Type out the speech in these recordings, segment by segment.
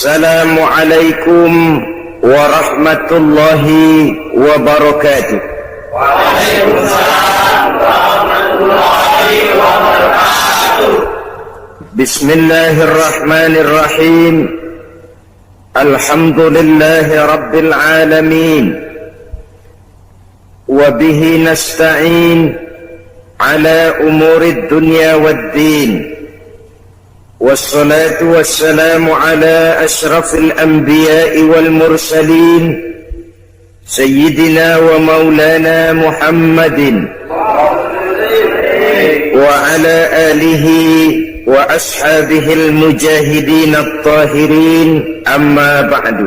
Assalamualaikum warahmatullahi wabarakatuh. Waalaikumsalam warahmatullahi wabarakatuh. Bismillahirrahmanirrahim. Alhamdulillahi rabbil alamin. Wa bihi nasta'in ala umurid dunya waddin. والصلاة والسلام على أشرف الأنبياء والمرسلين سيدنا ومولانا محمد وعلى آله وأصحابه المجاهدين الطاهرين أما بعد.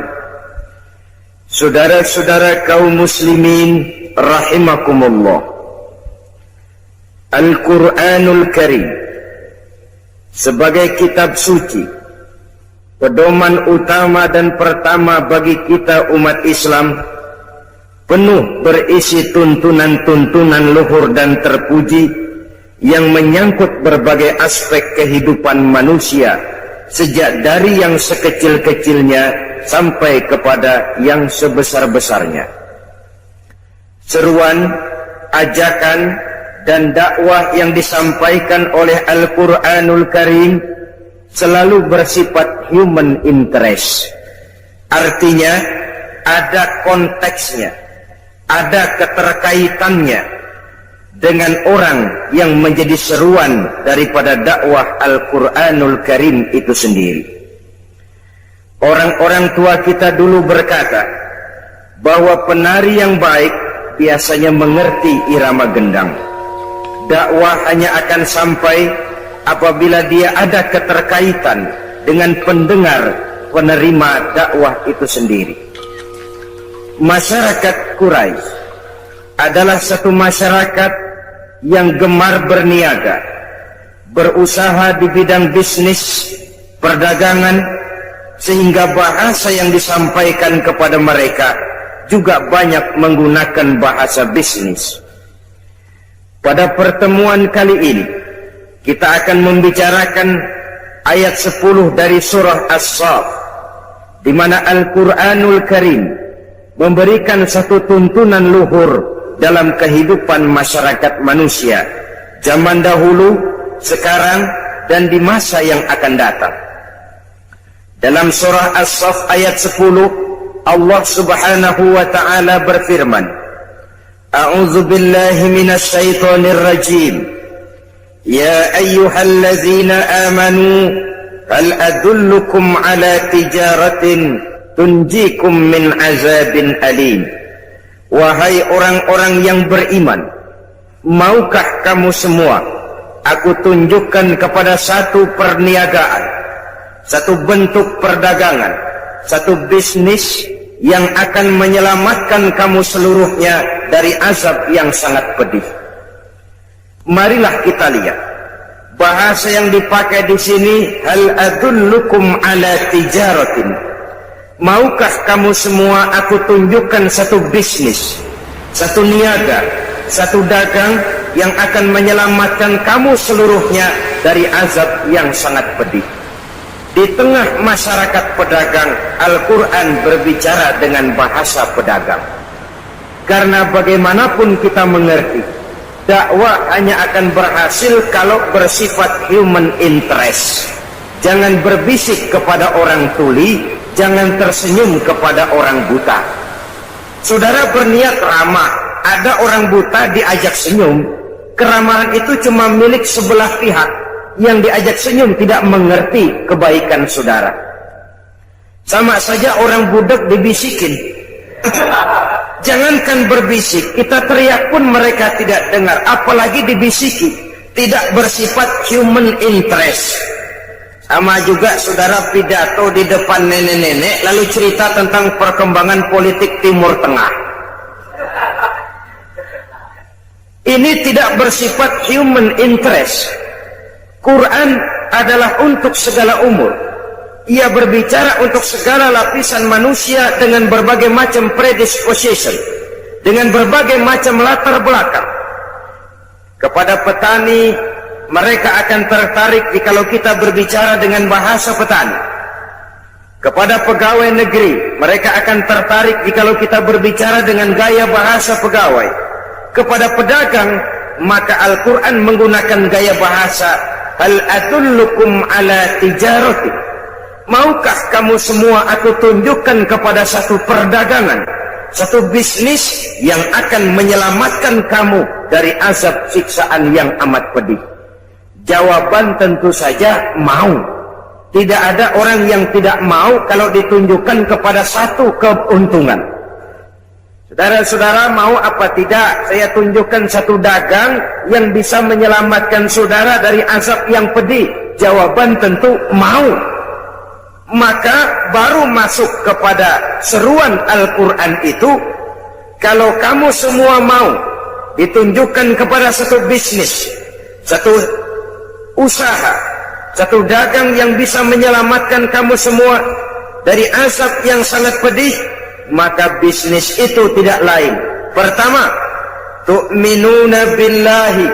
Saudara-saudara kaum muslimin rahimakumullah, Al-Quranul Karim sebagai kitab suci, pedoman utama dan pertama bagi kita umat Islam, penuh berisi tuntunan-tuntunan luhur dan terpuji yang menyangkut berbagai aspek kehidupan manusia, sejak dari yang sekecil-kecilnya sampai kepada yang sebesar-besarnya. Seruan, ajakan, dan dakwah yang disampaikan oleh Al-Quranul Karim selalu bersifat human interest. Artinya ada konteksnya, ada keterkaitannya dengan orang yang menjadi seruan daripada dakwah Al-Quranul Karim itu sendiri. Orang-orang tua kita dulu berkata bahwa penari yang baik biasanya mengerti irama gendang. Dakwah hanya akan sampai apabila dia ada keterkaitan dengan pendengar penerima dakwah itu sendiri. Masyarakat Quraisy adalah satu masyarakat yang gemar berniaga, berusaha di bidang bisnis, perdagangan, sehingga bahasa yang disampaikan kepada mereka juga banyak menggunakan bahasa bisnis. Pada pertemuan kali ini kita akan membicarakan ayat 10 dari surah As-Saff, di mana Al-Quranul Karim memberikan satu tuntunan luhur dalam kehidupan masyarakat manusia zaman dahulu, sekarang, dan di masa yang akan datang. Dalam surah As-Saff ayat 10, Allah Subhanahu wa ta'ala berfirman, A'udzu billahi minasy syaithanir rajim. Ya ayyuhalladzina amanu hal adullukum ala tijaratin tunjikum min azabin alim. Wahai orang-orang yang beriman, maukah kamu semua aku tunjukkan kepada satu perniagaan, satu bentuk perdagangan, satu bisnis yang akan menyelamatkan kamu seluruhnya dari azab yang sangat pedih. Marilah kita lihat bahasa yang dipakai di sini, hal adullukum ala tijaratin. Maukah kamu semua aku tunjukkan satu bisnis, satu niaga, satu dagang yang akan menyelamatkan kamu seluruhnya dari azab yang sangat pedih. Di tengah masyarakat pedagang, Al-Quran berbicara dengan bahasa pedagang. Karena bagaimanapun kita mengerti, dakwah hanya akan berhasil kalau bersifat human interest. Jangan berbisik kepada orang tuli, jangan tersenyum kepada orang buta. Saudara berniat ramah, ada orang buta diajak senyum, keramahan itu cuma milik sebelah pihak. Yang diajak senyum tidak mengerti kebaikan saudara. Sama saja orang budak dibisikin. Jangankan berbisik, kita teriak pun mereka tidak dengar, apalagi dibisiki. Tidak bersifat human interest. Sama juga saudara pidato di depan nenek-nenek lalu cerita tentang perkembangan politik Timur Tengah. Ini tidak bersifat human interest. Quran adalah untuk segala umur. Ia berbicara untuk segala lapisan manusia dengan berbagai macam predisposition, dengan berbagai macam latar belakang. Kepada petani, mereka akan tertarik jikalau kita berbicara dengan bahasa petani. Kepada pegawai negeri, mereka akan tertarik jikalau kita berbicara dengan gaya bahasa pegawai. Kepada pedagang, maka Al-Quran menggunakan gaya bahasa, hal adullukum ala tijarati. Maukah kamu semua aku tunjukkan kepada satu perdagangan, satu bisnis yang akan menyelamatkan kamu dari azab siksaan yang amat pedih? Jawaban tentu saja mau. Tidak ada orang yang tidak mau kalau ditunjukkan kepada satu keuntungan. Saudara-saudara, mau apa tidak saya tunjukkan satu dagang yang bisa menyelamatkan saudara dari azab yang pedih? Jawaban tentu mau. Maka baru masuk kepada seruan Al-Quran itu, kalau kamu semua mau ditunjukkan kepada satu bisnis, satu usaha, satu dagang yang bisa menyelamatkan kamu semua dari azab yang sangat pedih, maka bisnis itu tidak lain. Pertama, tu'minuna billahi,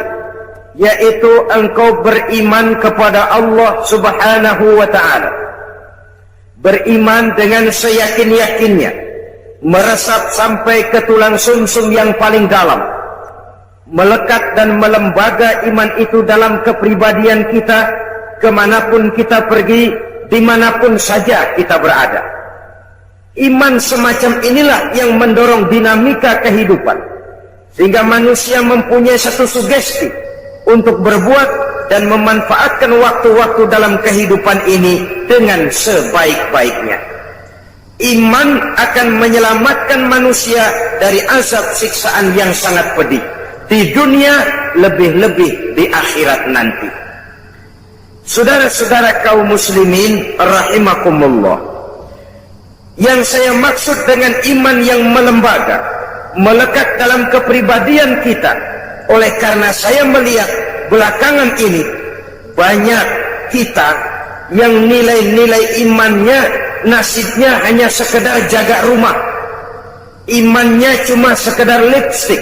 yaitu engkau beriman kepada Allah subhanahu wa ta'ala. Beriman dengan seyakin-yakinnya, meresap sampai ke tulang sumsum yang paling dalam, melekat dan melembaga iman itu dalam kepribadian kita, kemanapun kita pergi, dimanapun saja kita berada. Iman semacam inilah yang mendorong dinamika kehidupan, sehingga manusia mempunyai satu sugesti untuk berbuat dan memanfaatkan waktu-waktu dalam kehidupan ini dengan sebaik-baiknya. Iman akan menyelamatkan manusia dari azab siksaan yang sangat pedih di dunia, lebih-lebih di akhirat nanti. Saudara-saudara kaum muslimin rahimakumullah, yang saya maksud dengan iman yang melembaga, melekat dalam kepribadian kita, oleh karena saya melihat belakangan ini banyak kita yang nilai-nilai imannya nasibnya hanya sekedar jaga rumah, imannya cuma sekedar lipstick,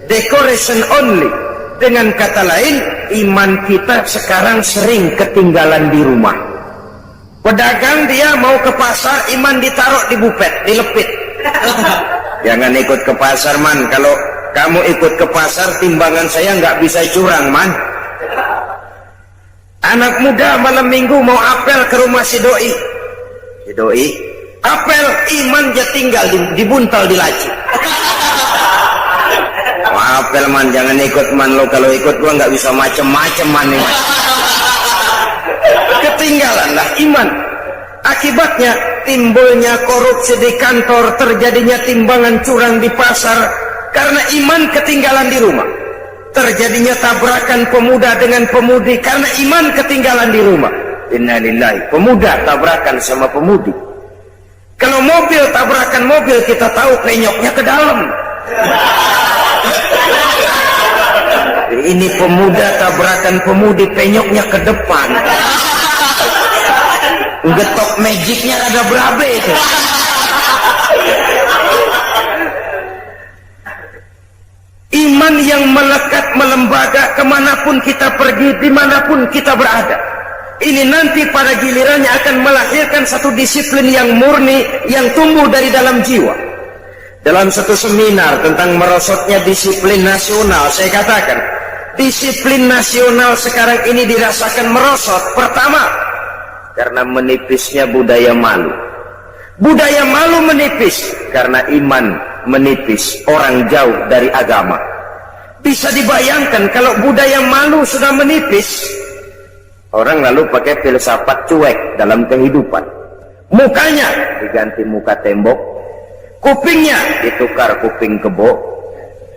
decoration only. Dengan kata lain, iman kita sekarang sering ketinggalan di rumah. Pedagang dia mau ke pasar, iman ditaruh di bupet, dilepit. Jangan ikut ke pasar, man. Kalau kamu ikut ke pasar, timbangan saya nggak bisa curang, man. Anak muda malam minggu mau apel ke rumah si doi. Si doi apel, iman dia tinggal dibuntal di laci. Apel, man, jangan ikut, man. Lo kalau ikut gua nggak bisa macem-macem, man. Ketinggalanlah iman. Akibatnya timbulnya korupsi di kantor, terjadinya timbangan curang di pasar, karena iman ketinggalan di rumah. Terjadinya tabrakan pemuda dengan pemudi karena iman ketinggalan di rumah. Innalillahi, pemuda tabrakan sama pemudi. Kalau mobil tabrakan mobil, kita tahu penyoknya ke dalam. Ini pemuda tabrakan pemudi, penyoknya ke depan. Getok magicnya ada berabe itu. Iman yang melekat, melembaga kemanapun kita pergi, dimanapun kita berada. Ini nanti pada gilirannya akan melahirkan satu disiplin yang murni, yang tumbuh dari dalam jiwa. Dalam satu seminar tentang merosotnya disiplin nasional, saya katakan, disiplin nasional sekarang ini dirasakan merosot. Pertama, karena menipisnya budaya malu. Budaya malu menipis karena iman menipis, orang jauh dari agama. Bisa dibayangkan kalau budaya malu sudah menipis, orang lalu pakai filsafat cuek dalam kehidupan. Mukanya diganti muka tembok, kupingnya ditukar kuping kebo,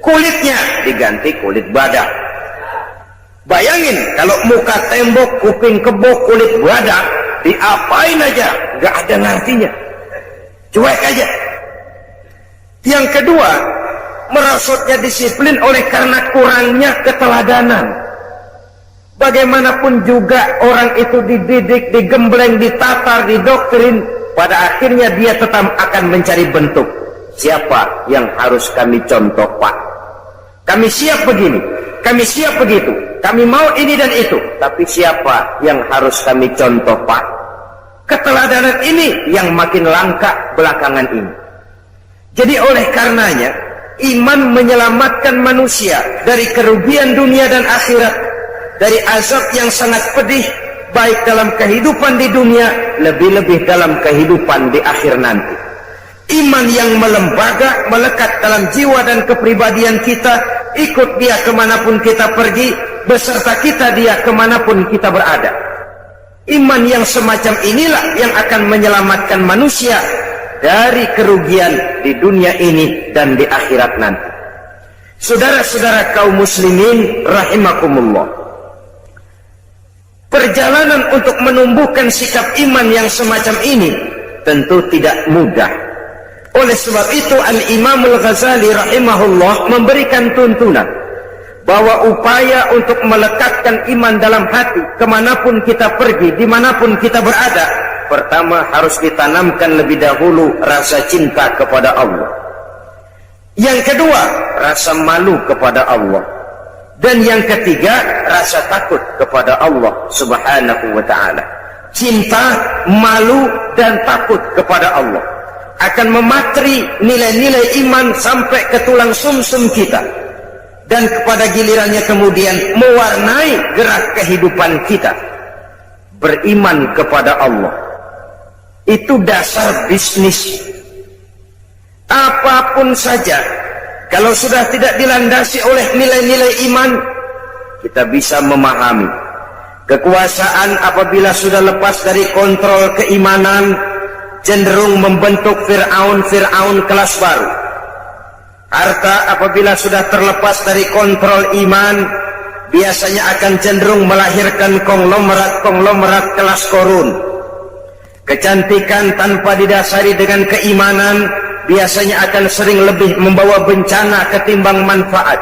kulitnya diganti kulit badak. Bayangin kalau muka tembok, kuping kebo, kulit badak, diapain aja gak ada ngartinya, cuek aja. Yang kedua, merosotnya disiplin oleh karena kurangnya keteladanan. Bagaimanapun juga orang itu dididik, digembleng, ditatar, didoktrin, pada akhirnya dia tetap akan mencari bentuk. Siapa yang harus kami contoh, Pak? Kami siap begini, kami siap begitu, kami mau ini dan itu, tapi siapa yang harus kami contoh, Pak? Keteladanan ini yang makin langka belakangan ini. Jadi oleh karenanya, iman menyelamatkan manusia dari kerugian dunia dan akhirat, dari azab yang sangat pedih, baik dalam kehidupan di dunia, lebih-lebih dalam kehidupan di akhir nanti. Iman yang melembaga, melekat dalam jiwa dan kepribadian kita, ikut dia kemanapun kita pergi, beserta kita dia kemanapun kita berada. Iman yang semacam inilah yang akan menyelamatkan manusia dari kerugian di dunia ini dan di akhirat nanti. Saudara-saudara kaum muslimin rahimakumullah, perjalanan untuk menumbuhkan sikap iman yang semacam ini tentu tidak mudah. Oleh sebab itu Al-Imam Al-Ghazali rahimahullah memberikan tuntunan bahwa upaya untuk melekatkan iman dalam hati kemanapun kita pergi, dimanapun kita berada, pertama harus ditanamkan lebih dahulu rasa cinta kepada Allah. Yang kedua, rasa malu kepada Allah. Dan yang ketiga, rasa takut kepada Allah subhanahu wa ta'ala. Cinta, malu, dan takut kepada Allah akan mematri nilai-nilai iman sampai ke tulang sumsum kita, dan kepada gilirannya kemudian mewarnai gerak kehidupan kita. Beriman kepada Allah itu dasar bisnis. Apapun saja, kalau sudah tidak dilandasi oleh nilai-nilai iman, kita bisa memahami kekuasaan apabila sudah lepas dari kontrol keimanan, cenderung membentuk Fir'aun kelas baru. Harta apabila sudah terlepas dari kontrol iman, biasanya akan cenderung melahirkan konglomerat kelas korun. Kecantikan tanpa didasari dengan keimanan biasanya akan sering lebih membawa bencana ketimbang manfaat.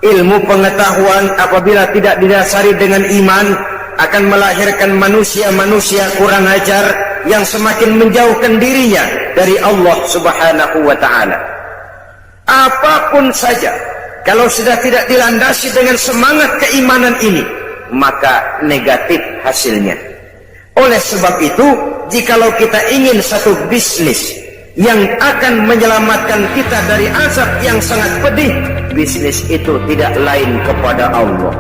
Ilmu pengetahuan apabila tidak didasari dengan iman akan melahirkan manusia-manusia kurang ajar yang semakin menjauhkan dirinya dari Allah subhanahu wa ta'ala. Apapun saja, kalau sudah tidak dilandasi dengan semangat keimanan ini, maka negatif hasilnya. Oleh sebab itu, jikalau kita ingin satu bisnis yang akan menyelamatkan kita dari azab yang sangat pedih, bisnis itu tidak lain kepada Allah.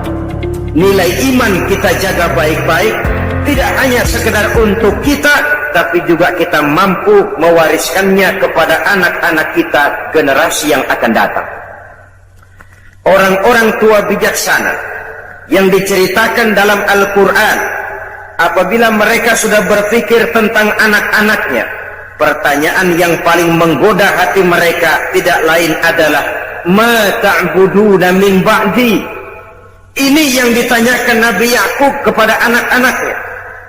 Nilai iman kita jaga baik-baik, tidak hanya sekedar untuk kita, tapi juga kita mampu mewariskannya kepada anak-anak kita, generasi yang akan datang. Orang-orang tua bijaksana yang diceritakan dalam Al-Quran, apabila mereka sudah berpikir tentang anak-anaknya, pertanyaan yang paling menggoda hati mereka tidak lain adalah ma ta'buduna min ba'di. Ini yang ditanyakan Nabi Yakub kepada anak-anaknya.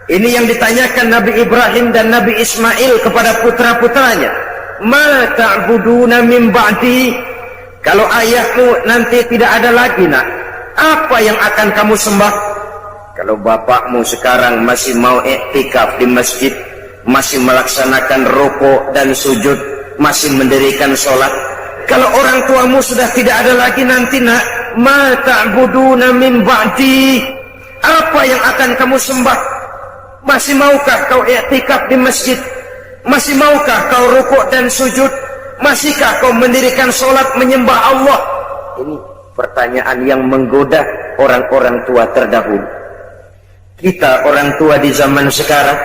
Ini yang ditanyakan Nabi Ibrahim dan Nabi Ismail kepada putra-putranya. Ma ta'buduna min ba'di. Kalau ayahmu nanti tidak ada lagi, nak, apa yang akan kamu sembah? Kalau bapakmu sekarang masih mau iktikaf di masjid, masih melaksanakan rukuk dan sujud, masih mendirikan sholat. Kalau orang tuamu sudah tidak ada lagi nanti, nak, ma ta'buduna min ba'di, apa yang akan kamu sembah? Masih maukah kau iktikaf di masjid? Masih maukah kau rukuk dan sujud? Masihkah kau mendirikan sholat menyembah Allah? Ini pertanyaan yang menggoda orang-orang tua terdahulu. Kita orang tua di zaman sekarang,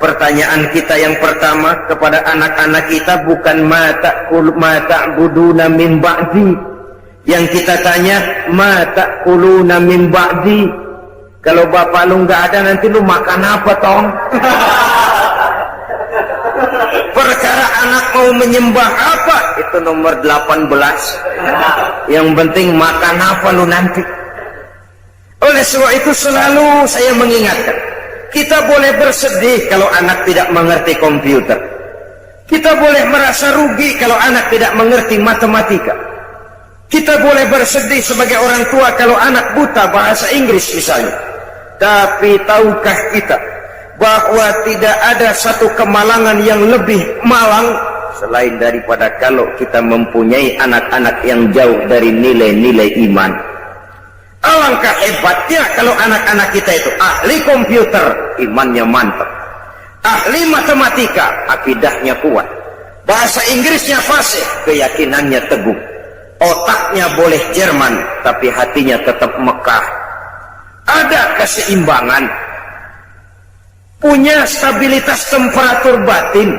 pertanyaan kita yang pertama kepada anak-anak kita bukan ma ta'buduna min ba'di. Yang kita tanya, ma ta'kuluna min ba'di. Kalau bapak lu nggak ada, nanti lu makan apa, tong? Perkara anak mau menyembah apa, itu nomor 18. Yang penting makan apa lu nanti. Oleh sebab itu selalu saya mengingatkan, kita boleh bersedih kalau anak tidak mengerti komputer. Kita boleh merasa rugi kalau anak tidak mengerti matematika. Kita boleh bersedih sebagai orang tua kalau anak buta bahasa Inggris misalnya. Tapi tahukah kita bahwa tidak ada satu kemalangan yang lebih malang selain daripada kalau kita mempunyai anak-anak yang jauh dari nilai-nilai iman. Alangkah hebatnya kalau anak-anak kita itu ahli komputer, imannya mantap. Ahli matematika, akidahnya kuat. Bahasa Inggrisnya fasih, keyakinannya teguh. Otaknya boleh Jerman, tapi hatinya tetap Mekah. Ada keseimbangan. Punya stabilitas temperatur batin.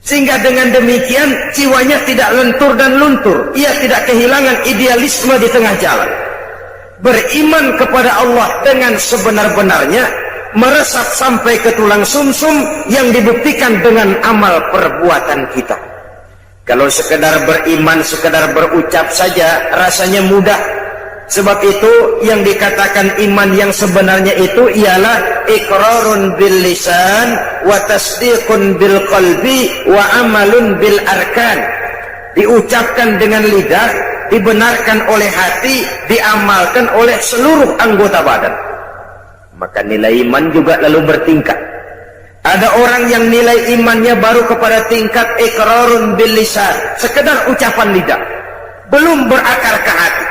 Sehingga dengan demikian jiwanya tidak lentur dan luntur. Ia tidak kehilangan idealisme di tengah jalan. Beriman kepada Allah dengan sebenar-benarnya, meresap sampai ke tulang sumsum yang dibuktikan dengan amal perbuatan kita. Kalau sekedar beriman, sekedar berucap saja rasanya mudah. Sebab itu yang dikatakan iman yang sebenarnya itu ialah iqrarun bil lisan wa tasdiqun bil qalbi wa amalun bil arkan. Diucapkan dengan lidah, dibenarkan oleh hati, diamalkan oleh seluruh anggota badan. Maka nilai iman juga lalu bertingkat. Ada orang yang nilai imannya baru kepada tingkat iqrarun bil lisan, sekedar ucapan lidah, belum berakar ke hati.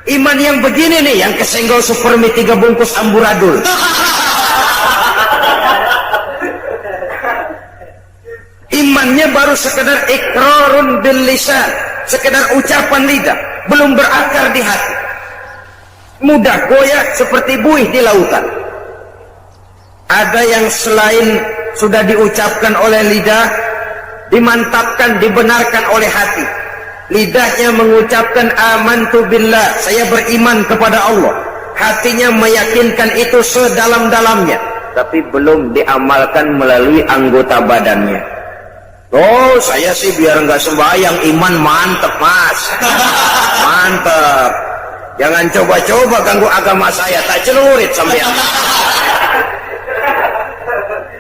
Iman yang begini nih yang kesenggol supermi 3 bungkus amburadul. Imannya baru sekedar iqrarun bil lisan, sekedar ucapan lidah, belum berakar di hati. Mudah goyah seperti buih di lautan. Ada yang selain sudah diucapkan oleh lidah, dimantapkan, dibenarkan oleh hati. Lidahnya mengucapkan amantu billah, saya beriman kepada Allah. Hatinya meyakinkan itu sedalam-dalamnya, tapi belum diamalkan melalui anggota badannya. Oh, saya sih biar nggak sembahyang, iman mantep mas. Mantep. Jangan coba-coba ganggu agama saya, tak celurit sampean.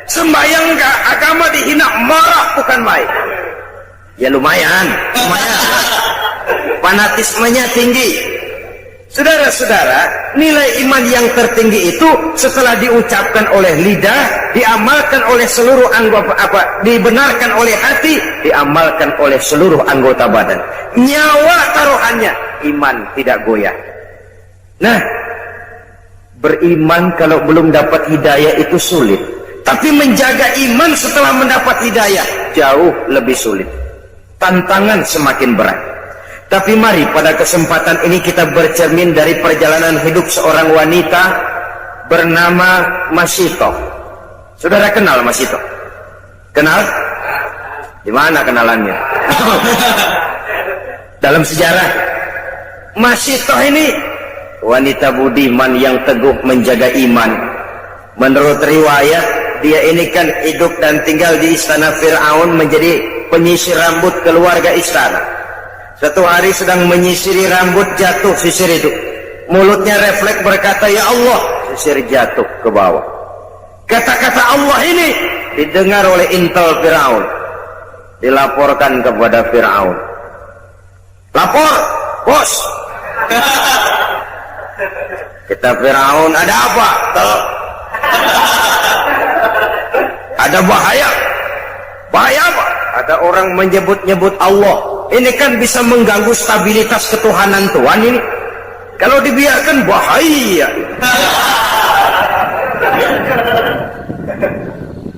Sembahyang enggak, agama dihina, marah bukan main. Ya lumayan. Fanatismenya tinggi. Saudara-saudara, nilai iman yang tertinggi itu setelah diucapkan oleh lidah, diamalkan oleh seluruh anggota dibenarkan oleh hati, diamalkan oleh seluruh anggota badan. Nyawa taruhannya, iman tidak goyah. Nah, beriman kalau belum dapat hidayah itu sulit. Tapi menjaga iman setelah mendapat hidayah jauh lebih sulit. Tantangan semakin berat. Tapi mari pada kesempatan ini kita bercermin dari perjalanan hidup seorang wanita bernama Masito. Saudara kenal Masito? Kenal? Di mana kenalannya? Dalam sejarah, Masito ini wanita budiman yang teguh menjaga iman. Menurut riwayat, dia ini kan hidup dan tinggal di istana Fir'aun, menjadi penyisir rambut keluarga istana. Satu hari sedang menyisiri rambut, jatuh sisir itu. Mulutnya refleks berkata, ya Allah, sisir jatuh ke bawah. Kata-kata Allah ini didengar oleh intel Fir'aun. Dilaporkan kepada Fir'aun. Lapor, bos. Kata Fir'aun, ada apa? Ada bahaya. Bahaya apa? Ada orang menyebut-nyebut Allah. Ini kan bisa mengganggu stabilitas ketuhanan Tuhan ini. Kalau dibiarkan bahaya.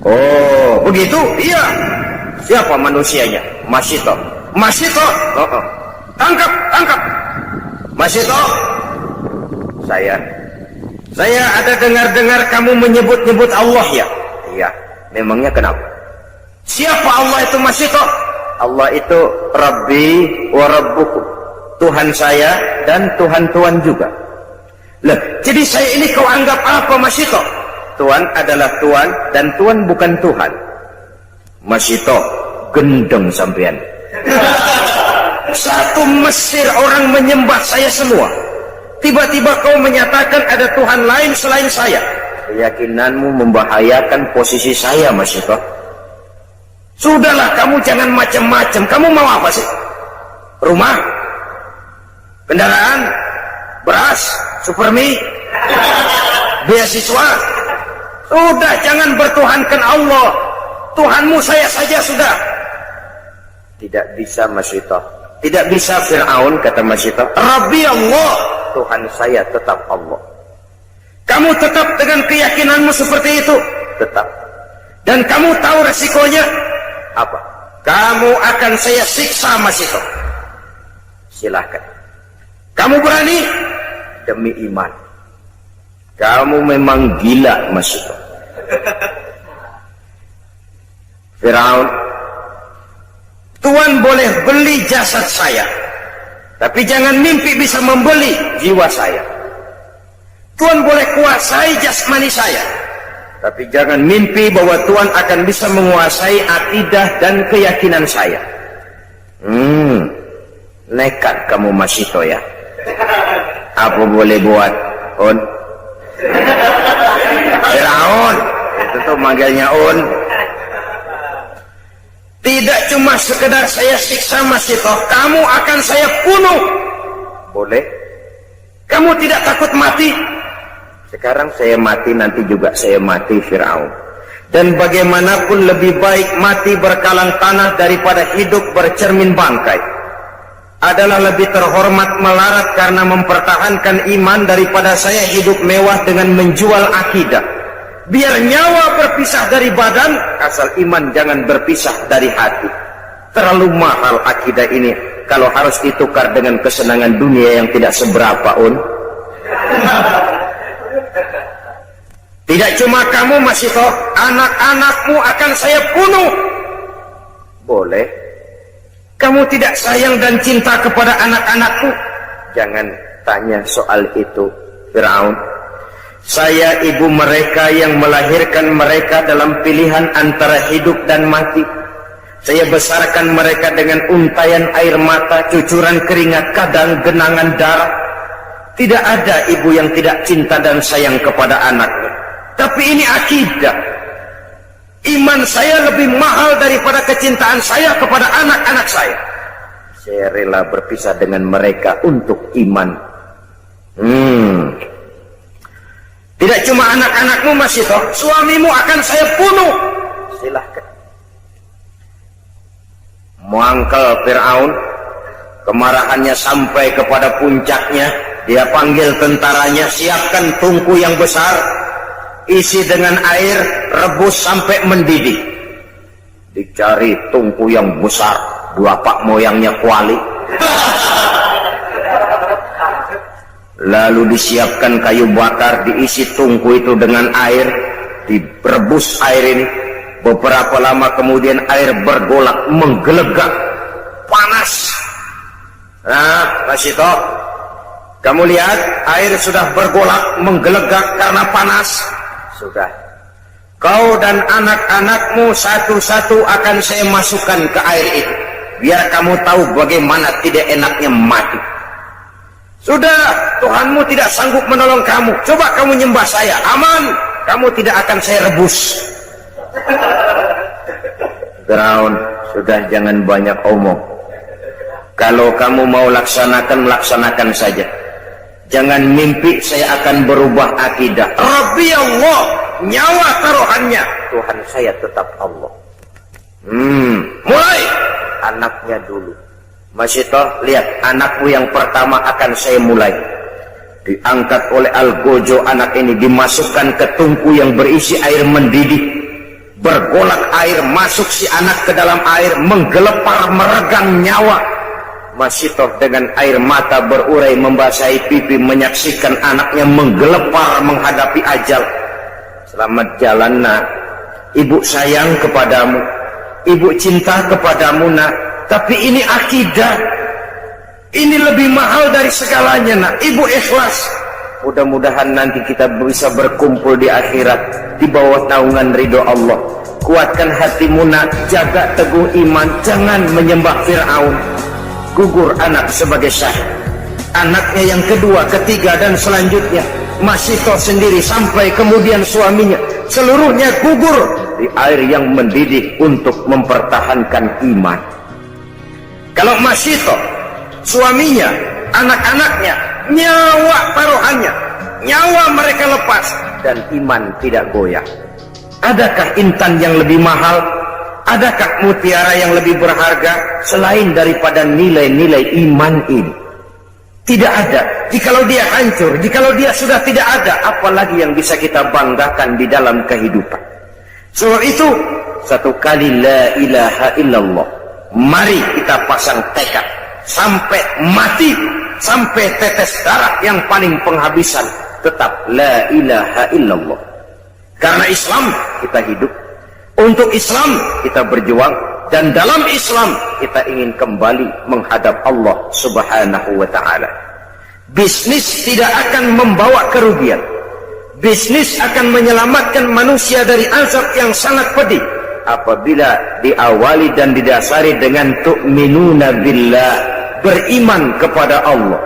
Oh, begitu? Iya. Siapa manusianya? Masito. Masito. Tangkap, tangkap. Masito. Saya ada dengar-dengar kamu menyebut-nyebut Allah ya? Iya. Memangnya kenapa? Siapa Allah itu Masito? Allah itu Rabbi wa Rabbukum, Tuhan saya dan Tuhan-Tuhan juga. Loh, jadi saya ini kau anggap apa Masito? Tuhan adalah Tuhan dan Tuhan bukan Tuhan. Masito, gendeng sampean. Satu Mesir orang menyembah saya semua. Tiba-tiba kau menyatakan ada Tuhan lain selain saya. Keyakinanmu membahayakan posisi saya Masito. Sudahlah, kamu jangan macam-macam. Kamu mau apa sih? Rumah? Kendaraan? Beras? Supermi? Beasiswa? Sudah, jangan bertuhankan Allah. Tuhanmu saya saja sudah. Tidak bisa Masito. Tidak bisa Fir'aun, kata Masito. Rabbi Allah. Tuhan saya tetap Allah. Kamu tetap dengan keyakinanmu seperti itu? Tetap. Dan kamu tahu resikonya apa? Kamu akan saya siksa, Mas Ito. Silahkan. Kamu berani? Demi iman. Kamu memang gila, Mas Ito. Firaun, Tuhan boleh beli jasad saya, tapi jangan mimpi bisa membeli jiwa saya. Tuhan boleh kuasai jasmani saya, tapi jangan mimpi bahwa Tuhan akan bisa menguasai akidah dan keyakinan saya. Nekat kamu, Mas Ito ya. Apa boleh buat, On? Firaun, itu tuh manggilnya On. Tidak cuma sekedar saya siksa, Mas Ito, kamu akan saya bunuh. Boleh? Kamu tidak takut mati? Sekarang saya mati, nanti juga saya mati, Firaun. Dan bagaimanapun lebih baik mati berkalang tanah daripada hidup bercermin bangkai. Adalah lebih terhormat melarat karena mempertahankan iman daripada saya hidup mewah dengan menjual akidah. Biar nyawa berpisah dari badan, asal iman jangan berpisah dari hati. Terlalu mahal akidah ini kalau harus ditukar dengan kesenangan dunia yang tidak seberapa, On. Tidak cuma kamu, Mas Ito, anak-anakmu akan saya bunuh. Boleh. Kamu tidak sayang dan cinta kepada anak-anakmu? Jangan tanya soal itu, Firaun. Saya ibu mereka yang melahirkan mereka dalam pilihan antara hidup dan mati. Saya besarkan mereka dengan untayan air mata, cucuran keringat, kadang genangan darah. Tidak ada ibu yang tidak cinta dan sayang kepada anaknya. Tapi ini akidah. Iman saya lebih mahal daripada kecintaan saya kepada anak-anak saya. Saya rela berpisah dengan mereka untuk iman. Tidak cuma anak-anakmu, Mas Ito, suamimu akan saya bunuh. Silahkan. Muangkel Firaun, kemarahannya sampai kepada puncaknya. Dia panggil tentaranya, siapkan tungku yang besar, isi dengan air, rebus sampai mendidih. Dicari tungku yang besar, dua pak moyangnya kuali. Lalu disiapkan kayu bakar, diisi tungku itu dengan air, direbus air ini. Beberapa lama kemudian air bergolak, menggelegak, panas. Nah, Mas Ito, kamu lihat air sudah bergolak, menggelegak karena panas. Sudah. Kau dan anak-anakmu satu-satu akan saya masukkan ke air itu. Biar kamu tahu bagaimana tidak enaknya mati. Sudah, Tuhanmu tidak sanggup menolong kamu. Coba kamu nyembah saya, aman. Kamu tidak akan saya rebus. Firaun, sudah jangan banyak omong. Kalau kamu mau laksanakan, laksanakan saja. Jangan mimpi saya akan berubah akidah. Rabbi Allah, nyawa taruhannya. Tuhan saya tetap Allah. Mulai. Anaknya dulu. Mas Ito, lihat, anakmu yang pertama akan saya mulai. Diangkat oleh Algojo, anak ini dimasukkan ke tungku yang berisi air mendidih. Bergolak air, masuk si anak ke dalam air, menggelepar, meregang nyawa. Mas Ito dengan air mata berurai membasahi pipi, menyaksikan anaknya menggelepar menghadapi ajal. Selamat jalan, nak. Ibu sayang kepadamu, ibu cinta kepadamu, nak. Tapi ini akidah. Ini lebih mahal dari segalanya, nak. Ibu ikhlas. Mudah-mudahan nanti kita bisa berkumpul di akhirat di bawah naungan ridho Allah. Kuatkan hatimu, nak. Jaga teguh iman. Jangan menyembah Firaun. Gugur anak sebagai syahid. Anaknya yang kedua, ketiga, dan selanjutnya. Mas Ito sendiri sampai kemudian suaminya. Seluruhnya gugur di air yang mendidih untuk mempertahankan iman. Kalau Mas Ito, suaminya, anak-anaknya, nyawa taruhannya, nyawa mereka lepas, dan iman tidak goyah. Adakah intan yang lebih mahal? Adakah mutiara yang lebih berharga selain daripada nilai-nilai iman ini? Tidak ada. Jikalau dia hancur, jikalau dia sudah tidak ada, apalagi yang bisa kita banggakan di dalam kehidupan? Sebab itu, satu kali la ilaha illallah. Mari kita pasang tekad sampai mati, sampai tetes darah yang paling penghabisan, tetap la ilaha illallah. Karena Islam kita hidup, untuk Islam kita berjuang, dan dalam Islam kita ingin kembali menghadap Allah Subhanahu wa ta'ala. Bisnis tidak akan membawa kerugian. Bisnis akan menyelamatkan manusia dari azab yang sangat pedih apabila diawali dan didasari dengan tu'minuna billah, beriman kepada Allah.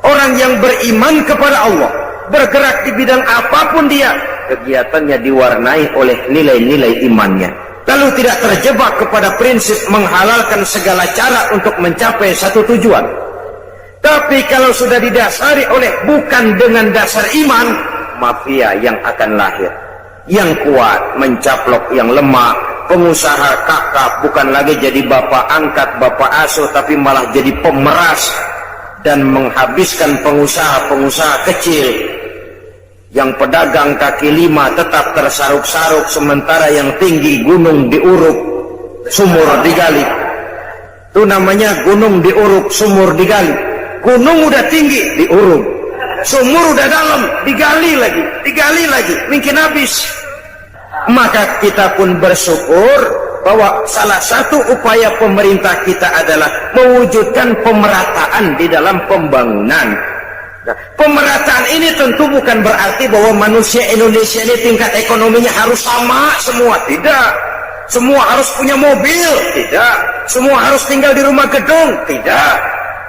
Orang yang beriman kepada Allah, bergerak di bidang apapun dia, kegiatannya diwarnai oleh nilai-nilai imannya, lalu tidak terjebak kepada prinsip menghalalkan segala cara untuk mencapai satu tujuan. Tapi kalau sudah didasari oleh bukan dengan dasar iman, mafia yang akan lahir. Yang kuat mencaplok yang lemah, pengusaha kakap bukan lagi jadi bapak angkat, bapak asuh, tapi malah jadi pemeras dan menghabiskan pengusaha-pengusaha kecil. Yang pedagang kaki lima tetap tersaruk-saruk, sementara yang tinggi gunung diuruk, sumur digali. Itu namanya gunung diuruk, sumur digali. Gunung udah tinggi, diuruk. Sumur udah dalam, digali lagi, mungkin habis. Maka kita pun bersyukur bahwa salah satu upaya pemerintah kita adalah mewujudkan pemerataan di dalam pembangunan. Nah, pemerataan ini tentu bukan berarti bahwa manusia Indonesia ini tingkat ekonominya harus sama semua, tidak. Semua harus punya mobil, tidak. Semua harus tinggal di rumah gedung, tidak.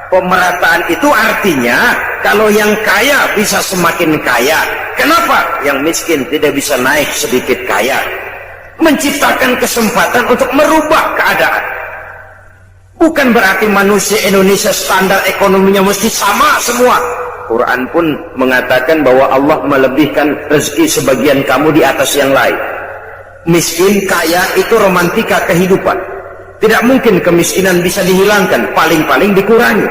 Pemerataan itu artinya kalau yang kaya bisa semakin kaya. Kenapa? Yang miskin tidak bisa naik sedikit kaya. Menciptakan kesempatan untuk merubah keadaan. Bukan berarti manusia Indonesia standar ekonominya mesti sama semua. Quran pun mengatakan bahwa Allah melebihkan rezeki sebagian kamu di atas yang lain. Miskin, kaya itu romantika kehidupan. Tidak mungkin kemiskinan bisa dihilangkan, paling-paling dikurangi.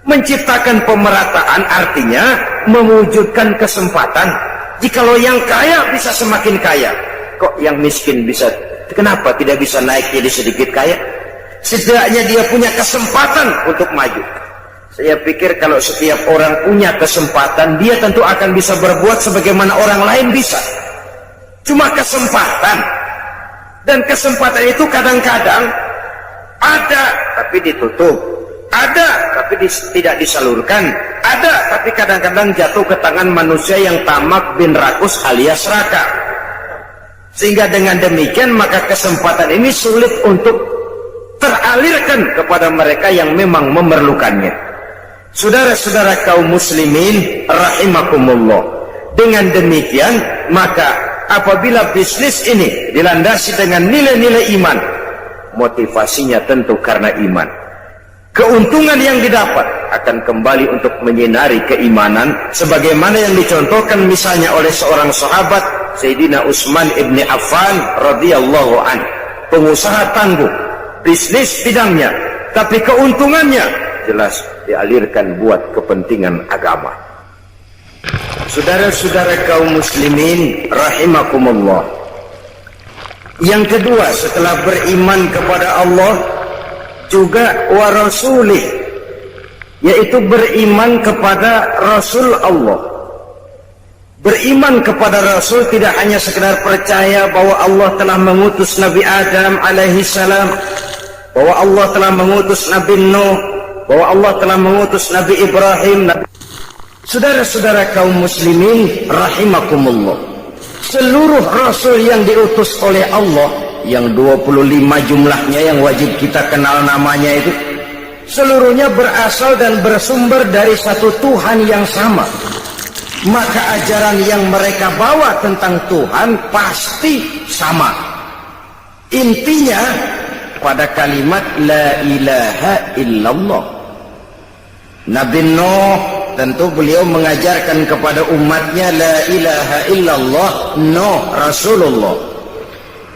Menciptakan pemerataan artinya mewujudkan kesempatan. Jikalau yang kaya bisa semakin kaya, kok yang miskin bisa, kenapa tidak bisa naik jadi sedikit kaya? Setidaknya dia punya kesempatan untuk maju. Saya pikir kalau setiap orang punya kesempatan, dia tentu akan bisa berbuat sebagaimana orang lain bisa. Cuma kesempatan. Dan kesempatan itu kadang-kadang ada tapi ditutup, ada tapi tidak disalurkan, ada tapi kadang-kadang jatuh ke tangan manusia yang tamak bin rakus alias raka. Sehingga dengan demikian maka kesempatan ini sulit untuk teralirkan kepada mereka yang memang memerlukannya. Saudara-saudara kaum muslimin rahimakumullah, dengan demikian maka apabila bisnis ini dilandasi dengan nilai-nilai iman, motivasinya tentu karena iman. Keuntungan yang didapat akan kembali untuk menyinari keimanan, sebagaimana yang dicontohkan misalnya oleh seorang sahabat Sayyidina Utsman ibn Affan radhiyallahu anhu. Pengusaha tangguh, bisnis bidangnya, tapi keuntungannya jelas dialirkan buat kepentingan agama. Saudara-saudara kaum muslimin rahimakumullah, yang kedua setelah beriman kepada Allah juga wa rasulih, yaitu beriman kepada Rasul Allah. Beriman kepada Rasul tidak hanya sekedar percaya bahwa Allah telah mengutus Nabi Adam alaihi salam, bahwa Allah telah mengutus Nabi Nuh, bahwa Allah telah mengutus Nabi Ibrahim. Saudara-saudara kaum muslimin rahimakumullah, seluruh rasul yang diutus oleh Allah, yang 25 jumlahnya yang wajib kita kenal namanya itu, seluruhnya berasal dan bersumber dari satu Tuhan yang sama. Maka ajaran yang mereka bawa tentang Tuhan pasti sama. Intinya pada kalimat la ilaha illallah. Nabi Nuh tentu beliau mengajarkan kepada umatnya la ilaha illallah, Nuh Rasulullah.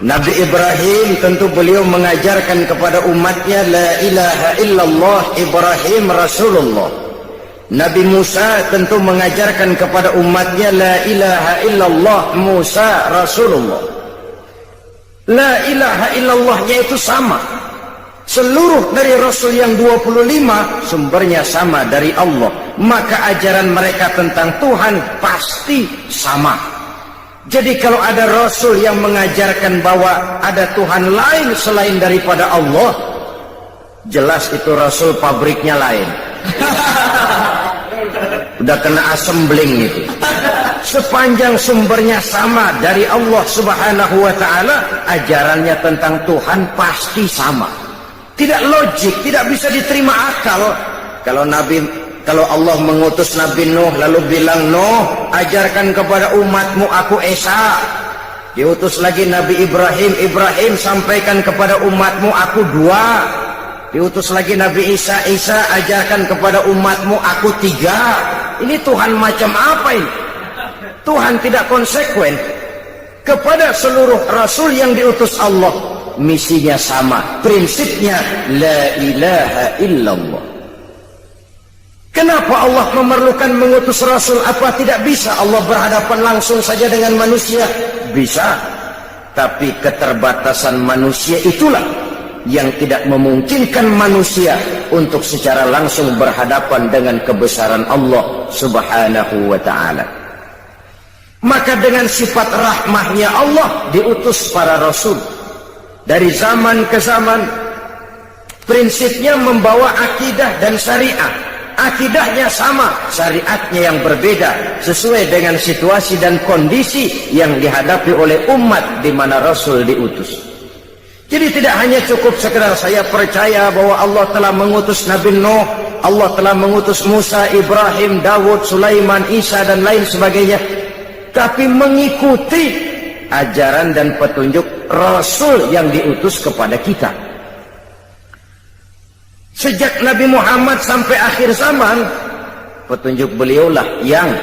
Nabi Ibrahim tentu beliau mengajarkan kepada umatnya la ilaha illallah, Ibrahim Rasulullah. Nabi Musa tentu mengajarkan kepada umatnya la ilaha illallah, Musa Rasulullah. La ilaha illallahnya itu sama. Seluruh dari Rasul yang 25 sumbernya sama dari Allah. Maka ajaran mereka tentang Tuhan pasti sama. Jadi kalau ada Rasul yang mengajarkan bahwa ada Tuhan lain selain daripada Allah, jelas itu Rasul pabriknya lain. Udah kena assembling itu. Sepanjang sumbernya sama dari Allah Subhanahu wa ta'ala, ajarannya tentang Tuhan pasti sama. Tidak logik, tidak bisa diterima akal. Kalau Allah mengutus Nabi Nuh lalu bilang, Nuh, ajarkan kepada umatmu aku Esa. Diutus lagi Nabi Ibrahim, Ibrahim sampaikan kepada umatmu aku Dua. Diutus lagi Nabi Isa, Isa ajarkan kepada umatmu aku Tiga. Ini Tuhan macam apa ini? Tuhan tidak konsekuen. Kepada seluruh Rasul yang diutus Allah, misinya sama, prinsipnya la ilaha illallah. Kenapa Allah memerlukan mengutus Rasul? Apa tidak bisa Allah berhadapan langsung saja dengan manusia? Bisa. Tapi keterbatasan manusia itulah yang tidak memungkinkan manusia untuk secara langsung berhadapan dengan kebesaran Allah Subhanahu wa ta'ala. Maka dengan sifat rahmahnya Allah diutus para Rasul. Dari zaman ke zaman, prinsipnya membawa akidah dan syariat. Akidahnya sama, syariatnya yang berbeda, sesuai dengan situasi dan kondisi yang dihadapi oleh umat di mana Rasul diutus. Jadi tidak hanya cukup sekedar saya percaya bahwa Allah telah mengutus Nabi Nuh, Allah telah mengutus Musa, Ibrahim, Dawud, Sulaiman, Isa dan lain sebagainya, tapi mengikuti ajaran dan petunjuk Rasul yang diutus kepada kita. Sejak Nabi Muhammad sampai akhir zaman, petunjuk beliaulah yang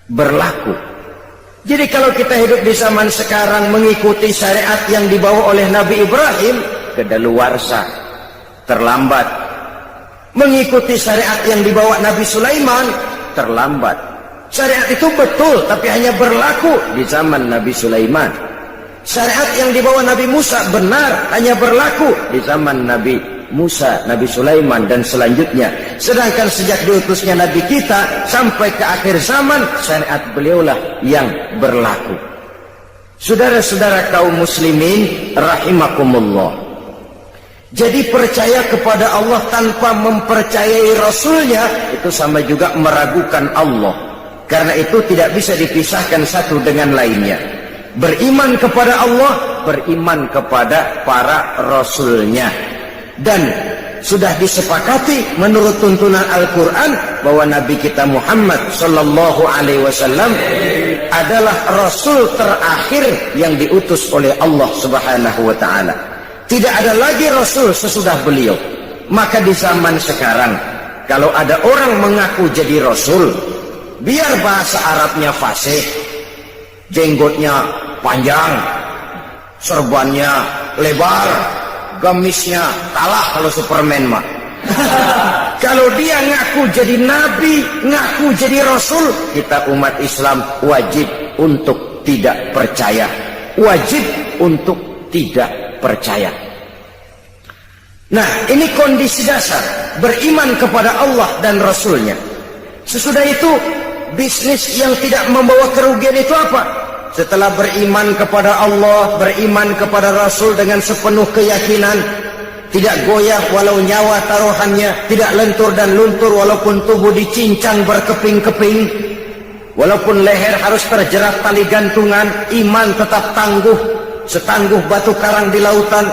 berlaku. Jadi kalau kita hidup di zaman sekarang mengikuti syariat yang dibawa oleh Nabi Ibrahim, kedaluarsa, terlambat. Mengikuti syariat yang dibawa Nabi Sulaiman, terlambat. Syariat itu betul, tapi hanya berlaku di zaman Nabi Sulaiman. Syariat yang dibawa Nabi Musa benar, hanya berlaku di zaman Nabi Musa, Nabi Sulaiman dan selanjutnya. Sedangkan sejak diutusnya Nabi kita sampai ke akhir zaman, syariat beliaulah yang berlaku. Saudara-saudara kaum muslimin rahimakumullah. Jadi percaya kepada Allah tanpa mempercayai Rasulnya itu sama juga meragukan Allah. Karena itu tidak bisa dipisahkan satu dengan lainnya. Beriman kepada Allah, beriman kepada para Rasulnya. Dan sudah disepakati menurut tuntunan Al-Quran bahwa Nabi kita Muhammad Sallallahu Alaihi Wasallam adalah Rasul terakhir yang diutus oleh Allah Subhanahu Wa Taala. Tidak ada lagi Rasul sesudah beliau. Maka di zaman sekarang, kalau ada orang mengaku jadi Rasul, biar bahasa Arabnya fasih, jenggotnya panjang, serbannya lebar, gamisnya kalah kalau Superman mah. Kalau dia ngaku jadi nabi, ngaku jadi rasul, kita umat Islam wajib untuk tidak percaya. Wajib untuk tidak percaya. Nah, ini kondisi dasar beriman kepada Allah dan Rasulnya. Sesudah itu, bisnis yang tidak membawa kerugian itu apa? Setelah beriman kepada Allah, beriman kepada Rasul dengan sepenuh keyakinan, tidak goyah walau nyawa taruhannya, tidak lentur dan luntur walaupun tubuh dicincang berkeping-keping, walaupun leher harus terjerat tali gantungan, iman tetap tangguh, setangguh batu karang di lautan,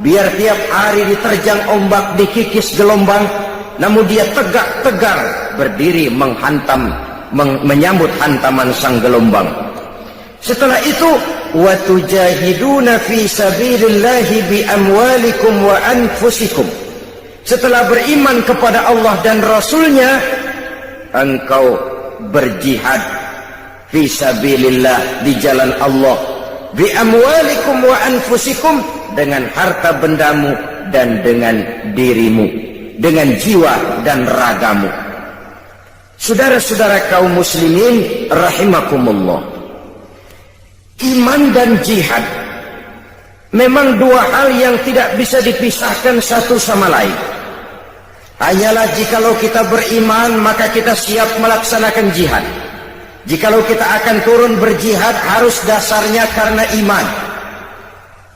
biar tiap hari diterjang ombak, dikikis gelombang, namun dia tegak tegar berdiri menyambut hantaman sang gelombang. Setelah itu, wa tujahiduna fi sabilillahi bi amwalikum wa anfusikum. Setelah beriman kepada Allah dan Rasulnya, engkau berjihad fi sabilillah, di jalan Allah, bi amwalikum wa anfusikum, dengan harta bendamu dan dengan dirimu, dengan jiwa dan ragamu. Saudara-saudara kaum muslimin rahimakumullah, iman dan jihad memang dua hal yang tidak bisa dipisahkan satu sama lain. Hanyalah jikalau kita beriman maka kita siap melaksanakan jihad. Jikalau kita akan turun berjihad harus dasarnya karena iman.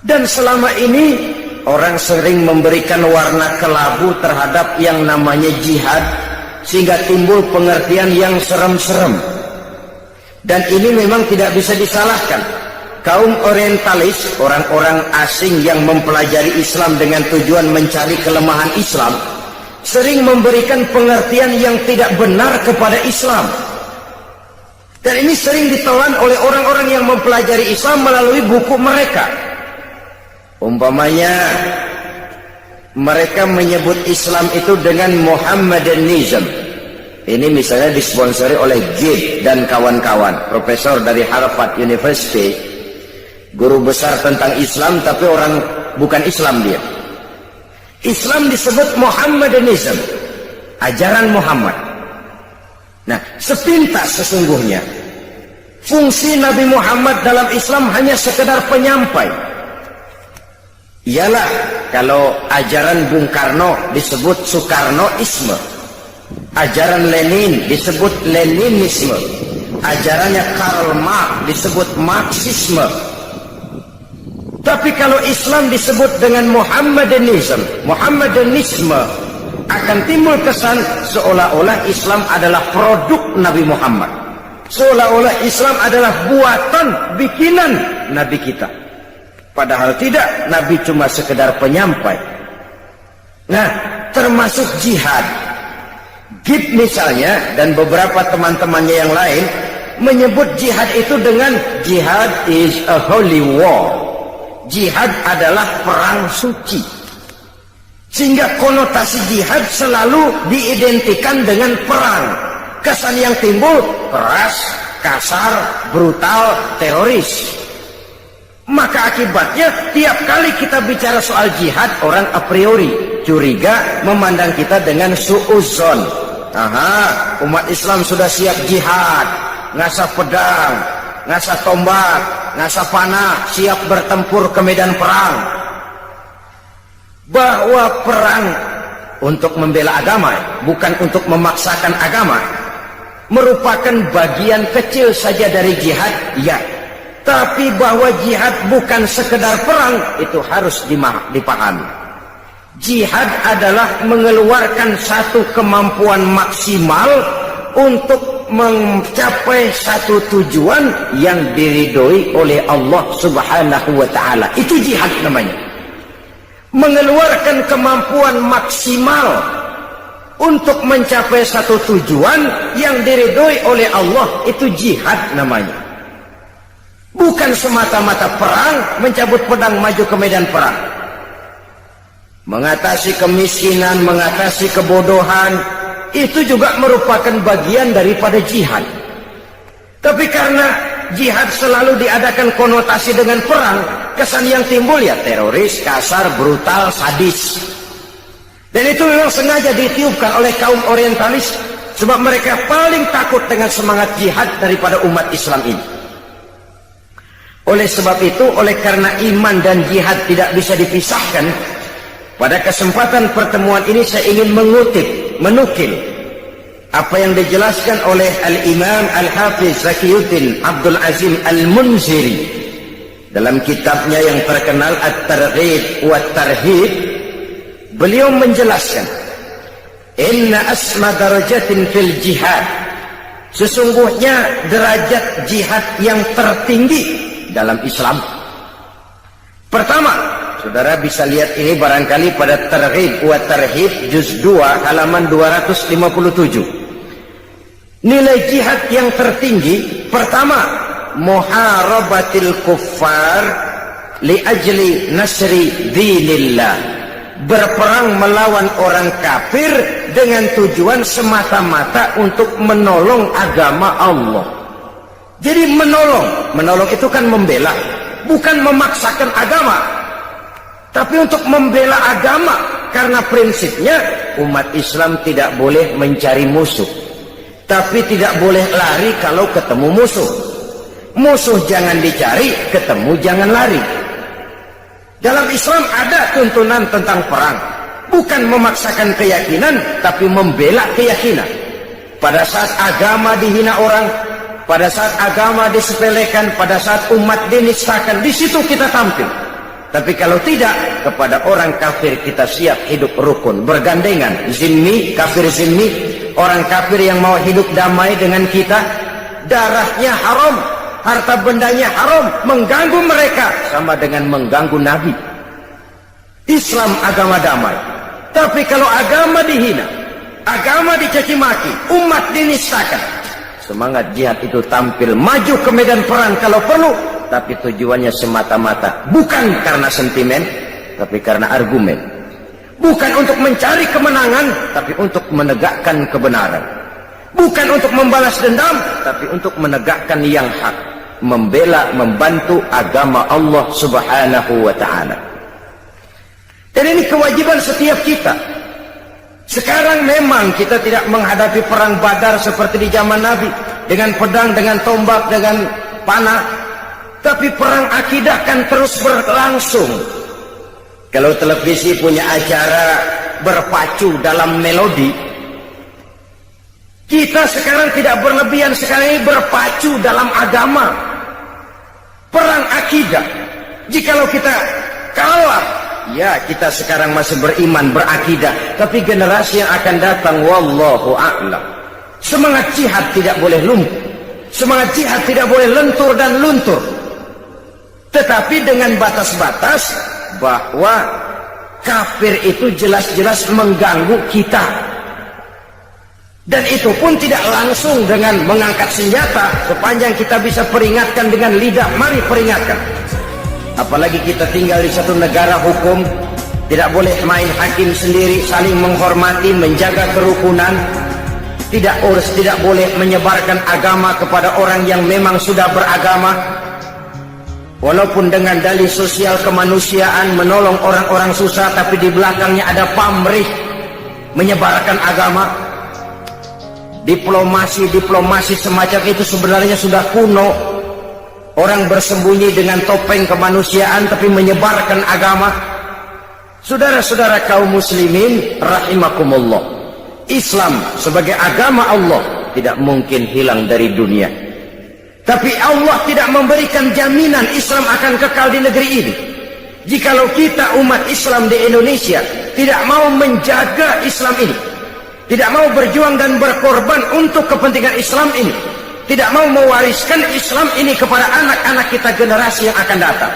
Dan selama ini orang sering memberikan warna kelabu terhadap yang namanya jihad, sehingga timbul pengertian yang serem-serem. Dan ini memang tidak bisa disalahkan. Kaum orientalis, orang-orang asing yang mempelajari Islam dengan tujuan mencari kelemahan Islam, sering memberikan pengertian yang tidak benar kepada Islam. Dan ini sering ditelan oleh orang-orang yang mempelajari Islam melalui buku mereka. Umpamanya mereka menyebut Islam itu dengan Muhammadanism. Ini misalnya disponsori oleh Gates dan kawan-kawan, profesor dari Harvard University, guru besar tentang Islam tapi orang bukan Islam dia. Islam disebut Muhammadanism, ajaran Muhammad. Nah, sepintas sesungguhnya fungsi Nabi Muhammad dalam Islam hanya sekedar penyampai. Ialah kalau ajaran Bung Karno disebut Soekarnoisme, ajaran Lenin disebut Leninisme, ajarannya Karl Marx disebut Marxisme. Tapi kalau Islam disebut dengan Muhammadanism, Muhammadanisme, akan timbul kesan seolah-olah Islam adalah produk Nabi Muhammad, seolah-olah Islam adalah buatan bikinan Nabi kita. Padahal tidak, Nabi cuma sekedar penyampai. Nah, termasuk jihad. Gib misalnya dan beberapa teman-temannya yang lain menyebut jihad itu dengan jihad is a holy war. Jihad adalah perang suci. Sehingga konotasi jihad selalu diidentikan dengan perang. Kesan yang timbul keras, kasar, brutal, teroris. Maka akibatnya tiap kali kita bicara soal jihad, orang a priori curiga, memandang kita dengan su'uzon. Aha, umat Islam sudah siap jihad, ngasah pedang, ngasah tombak, ngasah panah, siap bertempur ke medan perang. Bahwa perang untuk membela agama, bukan untuk memaksakan agama, merupakan bagian kecil saja dari jihad, ya. Tapi bahwa jihad bukan sekedar perang, itu harus dipahami. Jihad adalah mengeluarkan satu kemampuan maksimal untuk mencapai satu tujuan yang diridhoi oleh Allah Subhanahu wa ta'ala. Itu jihad namanya. Mengeluarkan kemampuan maksimal untuk mencapai satu tujuan yang diridhoi oleh Allah, itu jihad namanya. Bukan semata-mata perang, mencabut pedang maju ke medan perang. Mengatasi kemiskinan, mengatasi kebodohan, itu juga merupakan bagian daripada jihad. Tapi karena jihad selalu diadakan konotasi dengan perang, kesan yang timbul ya teroris, kasar, brutal, sadis. Dan itu memang sengaja ditiupkan oleh kaum orientalis, sebab mereka paling takut dengan semangat jihad daripada umat Islam ini. Oleh sebab itu, oleh karena iman dan jihad tidak bisa dipisahkan, pada kesempatan pertemuan ini saya ingin menukil apa yang dijelaskan oleh Al-Imam Al-Hafiz Zakiyuddin Abdul Azim Al-Munziri dalam kitabnya yang terkenal At-Targhib wa Tarhib. Beliau menjelaskan, inna asma darajatin fil jihad, sesungguhnya derajat jihad yang tertinggi dalam Islam. Pertama, saudara bisa lihat ini barangkali pada Targhib wa Tarhib juz 2 halaman 257. Nilai jihad yang tertinggi, pertama, muharabatil kuffar li ajli nasri dinillah, berperang melawan orang kafir dengan tujuan semata-mata untuk menolong agama Allah. Jadi menolong itu kan membela, bukan memaksakan agama, tapi untuk membela agama. Karena prinsipnya umat Islam tidak boleh mencari musuh, tapi tidak boleh lari kalau ketemu musuh. Musuh jangan dicari, ketemu jangan lari. Dalam Islam ada tuntunan tentang perang, bukan memaksakan keyakinan, tapi membela keyakinan. Pada saat agama dihina orang, pada saat agama disepelekan, pada saat umat dinistakan, di situ kita tampil. Tapi kalau tidak, kepada orang kafir kita siap hidup rukun, bergandengan, zimmi, kafir zimmi, orang kafir yang mau hidup damai dengan kita, darahnya haram, harta bendanya haram, mengganggu mereka sama dengan mengganggu Nabi. Islam agama damai. Tapi kalau agama dihina, agama dicaci maki, umat dinistakan, semangat jihad itu tampil maju ke medan perang kalau perlu, tapi tujuannya semata-mata bukan karena sentimen, tapi karena argumen. Bukan untuk mencari kemenangan, tapi untuk menegakkan kebenaran. Bukan untuk membalas dendam, tapi untuk menegakkan yang hak, membela, membantu agama Allah Subhanahu wa ta'ala. Dan ini kewajiban setiap kita. Sekarang memang kita tidak menghadapi perang Badar seperti di zaman Nabi, dengan pedang, dengan tombak, dengan panah, tapi perang akidah kan terus berlangsung. Kalau televisi punya acara berpacu dalam melodi, kita sekarang tidak berlebihan, sekarang ini berpacu dalam agama. Perang akidah. Jikalau kita kalah, ya kita sekarang masih beriman, berakidah, tapi generasi yang akan datang, wallahu a'lam. Semangat jihad tidak boleh lumpuh, semangat jihad tidak boleh lentur dan luntur, tetapi dengan batas-batas bahwa kafir itu jelas-jelas mengganggu kita. Dan itu pun tidak langsung dengan mengangkat senjata, sepanjang kita bisa peringatkan dengan lidah, mari peringatkan. Apalagi kita tinggal di satu negara hukum, tidak boleh main hakim sendiri, saling menghormati, menjaga kerukunan. Tidak boleh menyebarkan agama kepada orang yang memang sudah beragama, walaupun dengan dalih sosial kemanusiaan, menolong orang-orang susah, tapi di belakangnya ada pamrih menyebarkan agama. Diplomasi semacam itu sebenarnya sudah kuno. Orang bersembunyi dengan topeng kemanusiaan tapi menyebarkan agama. Saudara-saudara kaum muslimin rahimakumullah, Islam sebagai agama Allah tidak mungkin hilang dari dunia. Tapi Allah tidak memberikan jaminan Islam akan kekal di negeri ini. Jikalau kita umat Islam di Indonesia tidak mau menjaga Islam ini, tidak mau berjuang dan berkorban untuk kepentingan Islam ini, tidak mau mewariskan Islam ini kepada anak-anak kita generasi yang akan datang.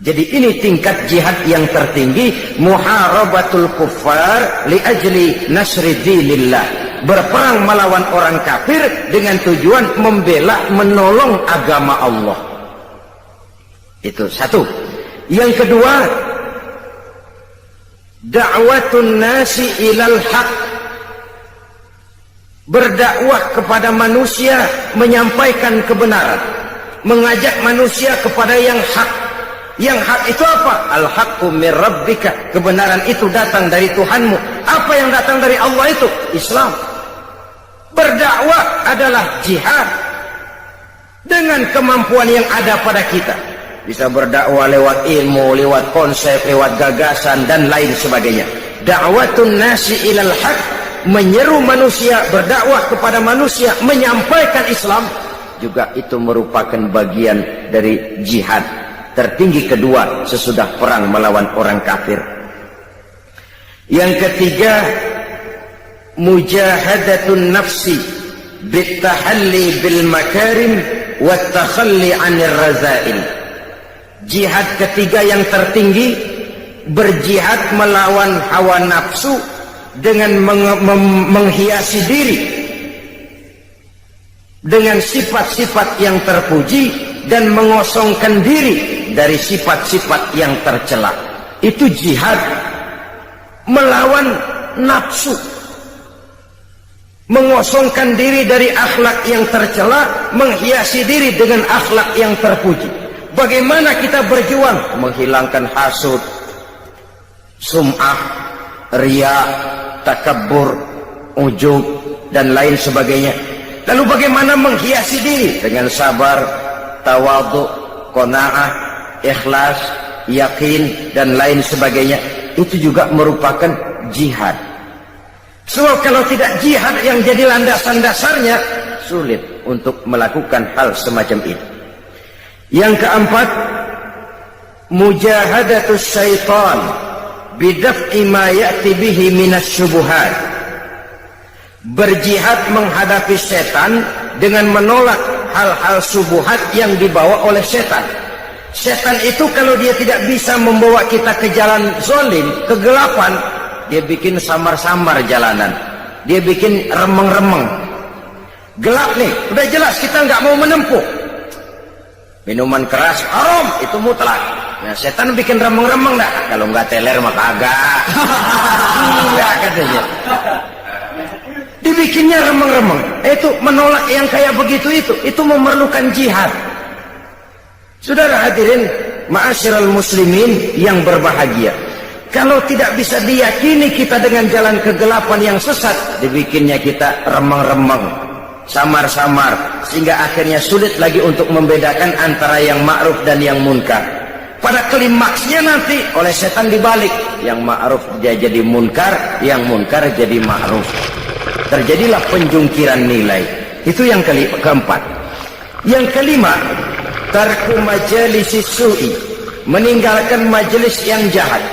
Jadi ini tingkat jihad yang tertinggi, muharabatul kuffar li ajli nasri dinillah, berperang melawan orang kafir dengan tujuan membela, menolong agama Allah. Itu satu. Yang kedua, da'watun nasi ilal haq, berdakwah kepada manusia, menyampaikan kebenaran, mengajak manusia kepada yang hak. Yang hak itu apa? Al-haqqu min rabbika, kebenaran itu datang dari Tuhanmu. Apa yang datang dari Allah itu? Islam. Berdakwah adalah jihad dengan kemampuan yang ada pada kita. Bisa berdakwah lewat ilmu, lewat konsep, lewat gagasan dan lain sebagainya. Da'watun nasi ilal haq, menyeru manusia, berdakwah kepada manusia, menyampaikan Islam, juga itu merupakan bagian dari jihad tertinggi kedua sesudah perang melawan orang kafir. Yang ketiga, mujahadatun nafsi bitahalli bil makarim wa takhalli 'anil razail. Jihad ketiga yang tertinggi, berjihad melawan hawa nafsu dengan menghiasi diri dengan sifat-sifat yang terpuji dan mengosongkan diri dari sifat-sifat yang tercela. Itu jihad melawan nafsu, mengosongkan diri dari akhlak yang tercela, menghiasi diri dengan akhlak yang terpuji. Bagaimana kita berjuang menghilangkan hasud, sum'ah, riya, takabbur, ujub dan lain sebagainya. Lalu bagaimana menghiasi diri dengan sabar, tawadhu, qanaah, ikhlas, yakin, dan lain sebagainya, itu juga merupakan jihad. Sebab kalau tidak jihad yang jadi landasan dasarnya, sulit untuk melakukan hal semacam itu. Yang keempat, mujahadatus syaitan bidaf'i ma ya'ti bihi minas syubuhat. Berjihad menghadapi setan dengan menolak hal-hal subuhat yang dibawa oleh setan. Setan itu kalau dia tidak bisa membawa kita ke jalan zalim, kegelapan, dia bikin samar-samar jalanan, dia bikin remeng-remeng. Gelap nih, udah jelas kita nggak mau menempuh. Minuman keras haram, itu mutlak. Nah, setan bikin remeng-remeng dah. Kalau nggak teler mah kagak. Enggak katanya. Dibikinnya remeng-remeng. Itu menolak yang kayak begitu itu memerlukan jihad. Saudara hadirin, ma'asyiral muslimin yang berbahagia. Kalau tidak bisa diyakini kita dengan jalan kegelapan yang sesat, dibikinnya kita remeng-remeng, samar-samar, sehingga akhirnya sulit lagi untuk membedakan antara yang ma'ruf dan yang munkar. Pada klimaksnya nanti oleh setan dibalik, yang ma'ruf dia jadi munkar, yang munkar jadi ma'ruf. Terjadilah penjungkiran nilai. Itu yang keempat. Yang kelima, tarku majalisi su'i, meninggalkan majelis yang jahat,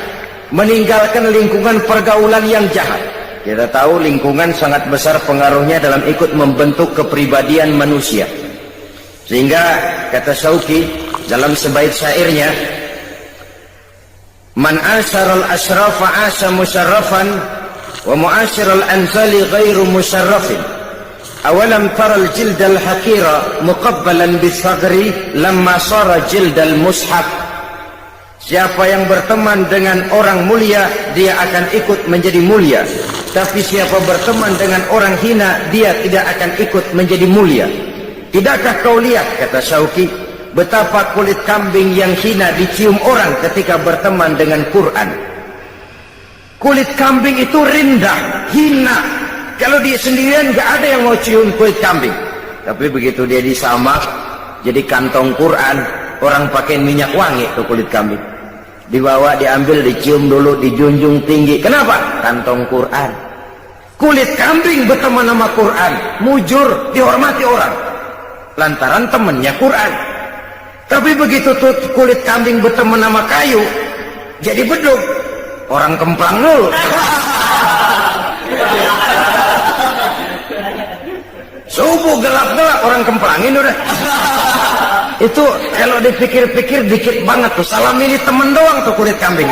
meninggalkan lingkungan pergaulan yang jahat. Kita tahu lingkungan sangat besar pengaruhnya dalam ikut membentuk kepribadian manusia. Sehingga kata Syauqi dalam sebaik syairnya, man asyaral asrafa asa musarrafan wa mu'asyiral anzali ghairu musarrafin. Awalam taral jildal hakira muqabbalan bisagri lamma sara jildal mushaf. Siapa yang berteman dengan orang mulia, dia akan ikut menjadi mulia. Tapi siapa berteman dengan orang hina, dia tidak akan ikut menjadi mulia. Tidakkah kau lihat, kata Syauqi, betapa kulit kambing yang hina dicium orang ketika berteman dengan Quran. Kulit kambing itu rendah, hina. Kalau dia sendirian gak ada yang mau cium kulit kambing. Tapi begitu dia disamak jadi kantong Quran, orang pakai minyak wangi tuh kulit kambing. Dibawa, diambil, dicium dulu, dijunjung tinggi. Kenapa? Kantong Quran. Kulit kambing berteman sama Quran, mujur, dihormati orang. Lantaran temannya Quran. Tapi begitu tuh kulit kambing berteman sama kayu, jadi beduk. Orang kemplang dulu. Subuh gelap-gelap orang kemplangin udah. Itu kalau dipikir-pikir dikit banget tuh. Salam ini temen doang tuh kulit kambing.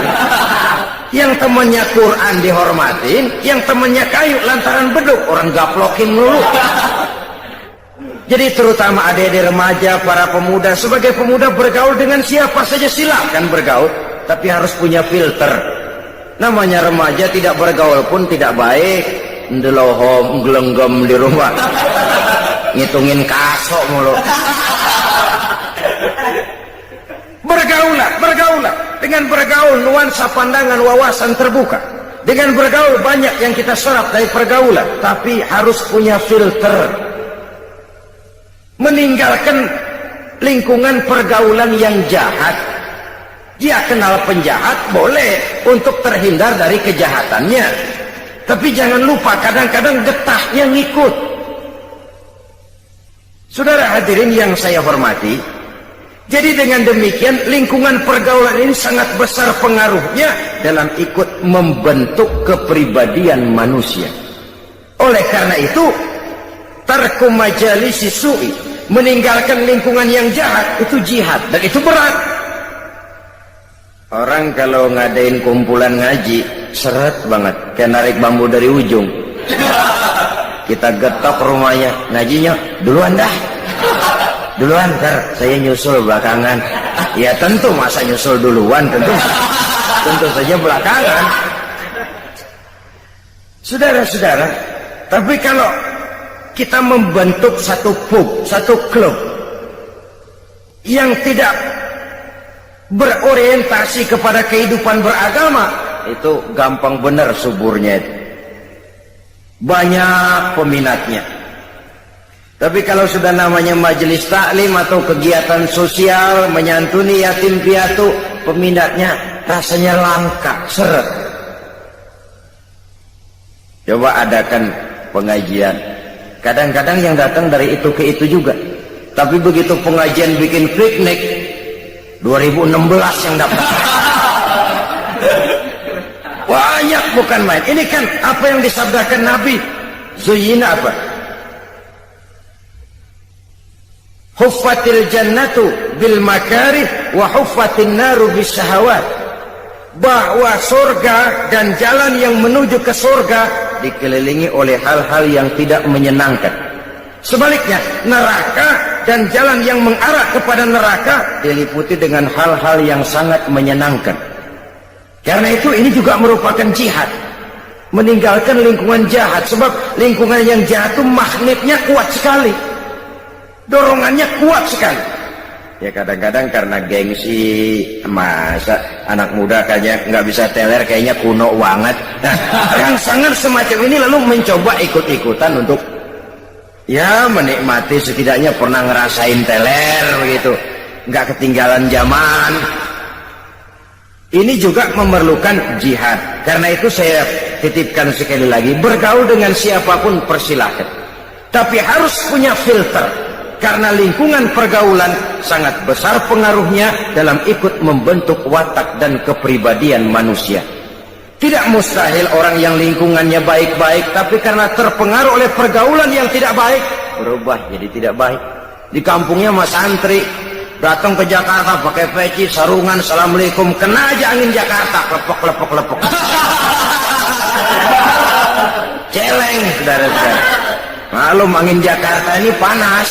Yang temennya Quran dihormatin, yang temennya kayu lantaran beduk, orang gaplokin dulu. Jadi terutama adik-adik remaja, para pemuda, sebagai pemuda bergaul dengan siapa saja silakan bergaul, tapi harus punya filter. Namanya remaja tidak bergaul pun tidak baik. Ndelohom gelenggem di rumah, ngitungin kasok mulu. Bergaulah. Dengan bergaul nuansa pandangan wawasan terbuka. Dengan bergaul banyak yang kita serap dari pergaulan, tapi harus punya filter. Meninggalkan lingkungan pergaulan yang jahat. Dia kenal penjahat boleh untuk terhindar dari kejahatannya. Tapi jangan lupa kadang-kadang getahnya ngikut. Saudara hadirin yang saya hormati, jadi dengan demikian lingkungan pergaulan ini sangat besar pengaruhnya dalam ikut membentuk kepribadian manusia. Oleh karena itu, tarku majalisi su'i, meninggalkan lingkungan yang jahat, itu jihad, dan itu berat. Orang kalau ngadain kumpulan ngaji, seret banget, kayak narik bambu dari ujung. Kita getok rumahnya, ngajinya duluan dah. Duluan, ntar saya nyusul belakangan. Ya tentu, masa nyusul duluan, tentu saja belakangan. Saudara-saudara, tapi kalau kita membentuk satu pub, satu klub yang tidak berorientasi kepada kehidupan beragama, itu gampang benar suburnya itu. Banyak peminatnya. Tapi kalau sudah namanya majelis taklim atau kegiatan sosial menyantuni yatim piatu, peminatnya rasanya langka, seret. Coba adakan pengajian. Kadang-kadang yang datang dari itu ke itu juga. Tapi begitu pengajian bikin piknik, 2016 yang dapat. Banyak bukan main. Ini kan apa yang disabdakan Nabi. Zuyyina apa? Huffatil jannatu bil makarih wa huffatin naru bis syahawat. Bahwa surga dan jalan yang menuju ke surga dikelilingi oleh hal-hal yang tidak menyenangkan. Sebaliknya, neraka dan jalan yang mengarah kepada neraka diliputi dengan hal-hal yang sangat menyenangkan. Karena itu ini juga merupakan jihad. Meninggalkan lingkungan jahat. Sebab lingkungan yang jahat itu magnetnya kuat sekali. Dorongannya kuat sekali. Ya kadang-kadang karena gengsi, masa anak muda kayaknya nggak bisa teler, kayaknya kuno banget. Nah, rangsangan semacam ini lalu mencoba ikut-ikutan untuk ya menikmati, setidaknya pernah ngerasain teler begitu, nggak ketinggalan zaman. Ini juga memerlukan jihad. Karena itu saya titipkan sekali lagi, bergaul dengan siapapun persilahkan, tapi harus punya filter. Karena lingkungan pergaulan sangat besar pengaruhnya dalam ikut membentuk watak dan kepribadian manusia. Tidak mustahil orang yang lingkungannya baik-baik, tapi karena terpengaruh oleh pergaulan yang tidak baik, berubah jadi tidak baik. Di kampungnya mas santri, datang ke Jakarta pakai peci, sarungan, assalamualaikum, kena aja angin Jakarta, lepok. Celeng, saudara-saudara. Malum angin Jakarta ini panas.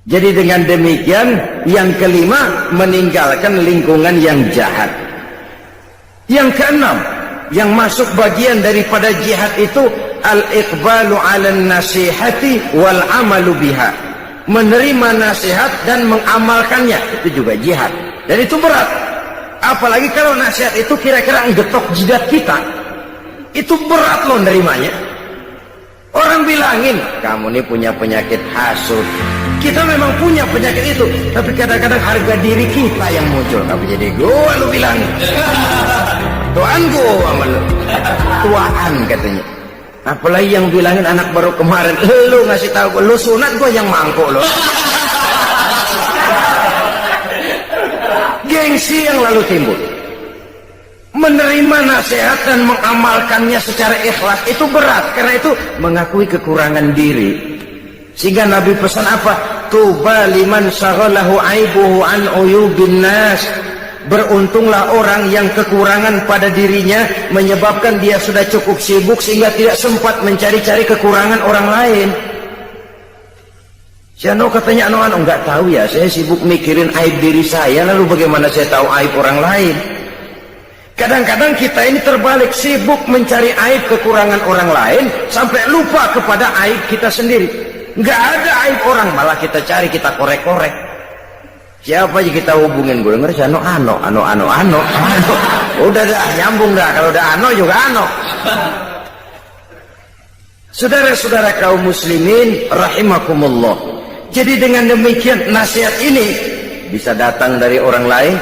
Jadi dengan demikian, yang kelima, meninggalkan lingkungan yang jahat. Yang keenam, yang masuk bagian daripada jihad itu, al-iqbalu 'alan nasihati wal 'amalu biha. Menerima nasihat dan mengamalkannya, itu juga jihad. Dan itu berat. Apalagi kalau nasihat itu kira-kira ngetok jidat kita. Itu berat loh nerimanya. Orang bilangin, kamu ini punya penyakit hasut. Kita memang punya penyakit itu, tapi kadang-kadang harga diri kita yang muncul. Tapi jadi gua lu bilangin. Tuan gua sama lu. Tuaan katanya. Apalagi yang bilangin anak baru kemarin, lu ngasih tahu gua, lu sunat, gua yang mangkuk lu. Gengsi yang lalu timbul. Menerima nasihat dan mengamalkannya secara ikhlas itu berat. Karena itu mengakui kekurangan diri. Sehingga Nabi pesan apa? Tuba liman syaghalahu aibuhu an uyubin nas. Beruntunglah orang yang kekurangan pada dirinya menyebabkan dia sudah cukup sibuk sehingga tidak sempat mencari-cari kekurangan orang lain. Si Ano katanya, Ano enggak tahu ya, saya sibuk mikirin aib diri saya, lalu bagaimana saya tahu aib orang lain? Kadang-kadang kita ini terbalik, sibuk mencari aib kekurangan orang lain sampai lupa kepada aib kita sendiri. Nggak ada aib orang, malah kita cari, kita korek-korek. Siapa aja kita hubungin, gue denger si Ano. Udah dah, nyambung dah, kalau udah Ano juga Ano. Saudara-saudara kaum muslimin rahimakumullah. Jadi dengan demikian nasihat ini bisa datang dari orang lain,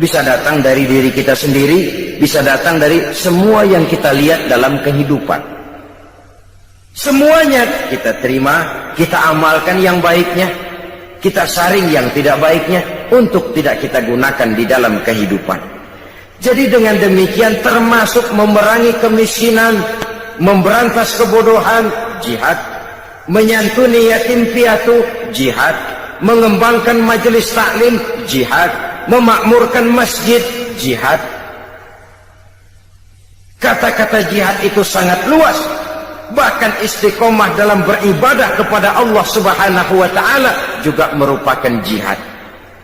bisa datang dari diri kita sendiri, bisa datang dari semua yang kita lihat dalam kehidupan. Semuanya kita terima, kita amalkan yang baiknya, kita saring yang tidak baiknya untuk tidak kita gunakan di dalam kehidupan. Jadi dengan demikian termasuk memerangi kemiskinan, memberantas kebodohan, jihad, menyantuni yatim piatu, jihad, mengembangkan majelis taklim, jihad, memakmurkan masjid, jihad. Kata-kata jihad itu sangat luas. Bahkan istiqomah dalam beribadah kepada Allah Subhanahu wa ta'ala juga merupakan jihad.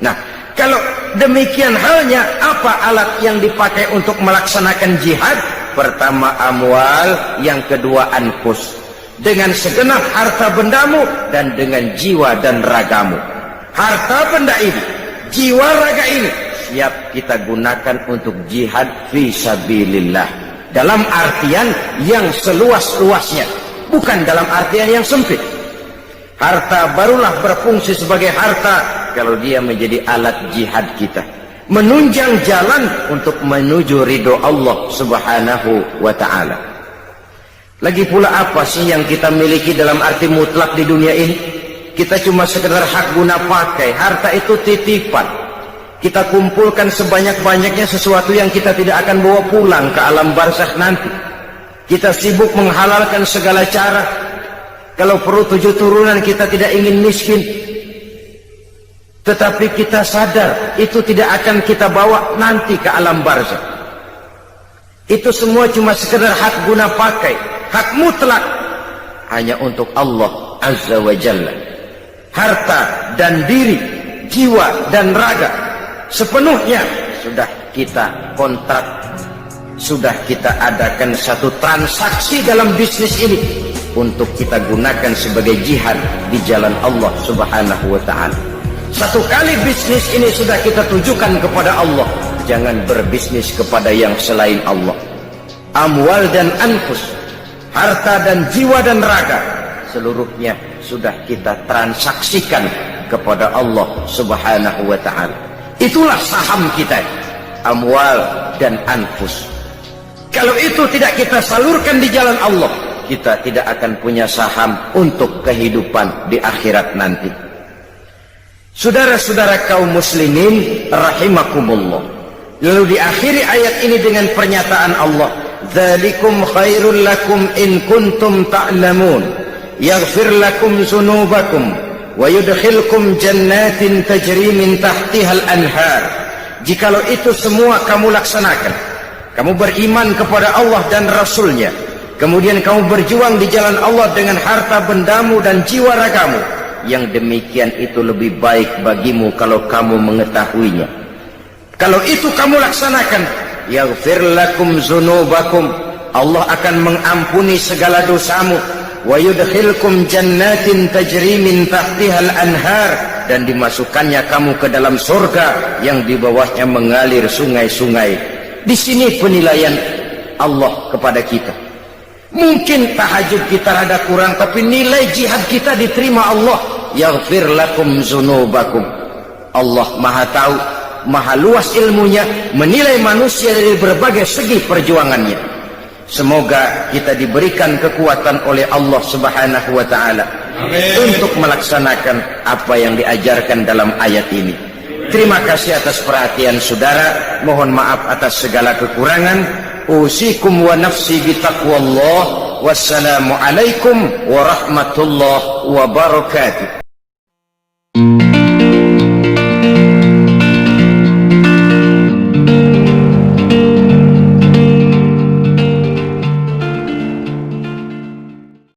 Nah, kalau demikian halnya, apa alat yang dipakai untuk melaksanakan jihad? Pertama amwal, yang kedua anfus. Dengan segenap harta bendamu dan dengan jiwa dan ragamu. Harta benda ini, jiwa raga ini siap kita gunakan untuk jihad fi sabilillah. Dalam artian yang seluas-luasnya, bukan dalam artian yang sempit. Harta barulah berfungsi sebagai harta kalau dia menjadi alat jihad kita, menunjang jalan untuk menuju ridho Allah Subhanahu wa ta'ala. Lagi pula apa sih yang kita miliki dalam arti mutlak di dunia ini? Kita cuma sekedar hak guna pakai. Harta itu titipan. Kita kumpulkan sebanyak-banyaknya sesuatu yang kita tidak akan bawa pulang ke alam barzakh nanti. Kita sibuk menghalalkan segala cara. Kalau perlu 7 turunan kita tidak ingin miskin. Tetapi kita sadar itu tidak akan kita bawa nanti ke alam barzakh. Itu semua cuma sekedar hak guna pakai, hak mutlak hanya untuk Allah Azza wa Jalla. Harta dan diri, jiwa dan raga sepenuhnya sudah kita kontrak, sudah kita adakan satu transaksi dalam bisnis ini untuk kita gunakan sebagai jihad di jalan Allah Subhanahu wa ta'ala. Satu kali bisnis ini sudah kita tujukan kepada Allah, jangan berbisnis kepada yang selain Allah. Amwal dan anfus, harta dan jiwa dan raga, seluruhnya sudah kita transaksikan kepada Allah Subhanahu wa ta'ala. Itulah saham kita, amwal dan anfus. Kalau itu tidak kita salurkan di jalan Allah, kita tidak akan punya saham untuk kehidupan di akhirat nanti. Saudara-saudara kaum muslimin rahimakumullah. Lalu diakhiri ayat ini dengan pernyataan Allah, "Dzalikum khairul lakum in kuntum ta'lamun, yaghfir lakum dzunubakum wa yudkhilkum jannatin tajri min tahtihal anhar." Jikalau itu semua kamu laksanakan, kamu beriman kepada Allah dan Rasul-Nya, kemudian kamu berjuang di jalan Allah dengan harta bendamu dan jiwa ragamu, yang demikian itu lebih baik bagimu kalau kamu mengetahuinya. Kalau itu kamu laksanakan, yaghfir lakum dzunubakum, Allah akan mengampuni segala dosamu, wa yudkhilkum jannatin tajri min tahtihal anhar, dan dimasukkannya kamu ke dalam surga yang di bawahnya mengalir sungai-sungai. Di sini penilaian Allah kepada kita. Mungkin tahajud kita rada kurang, tapi nilai jihad kita diterima Allah. Yaghfir lakum dzunubakum. Allah Maha tahu, Maha luas ilmunya, menilai manusia dari berbagai segi perjuangannya. Semoga kita diberikan kekuatan oleh Allah Subhanahu wa ta'ala untuk melaksanakan apa yang diajarkan dalam ayat ini. Terima kasih atas perhatian saudara. Mohon maaf atas segala kekurangan. Usikum wa nafsi bitaqwallah. Wassalamu alaikum warahmatullahi wabarakatuh.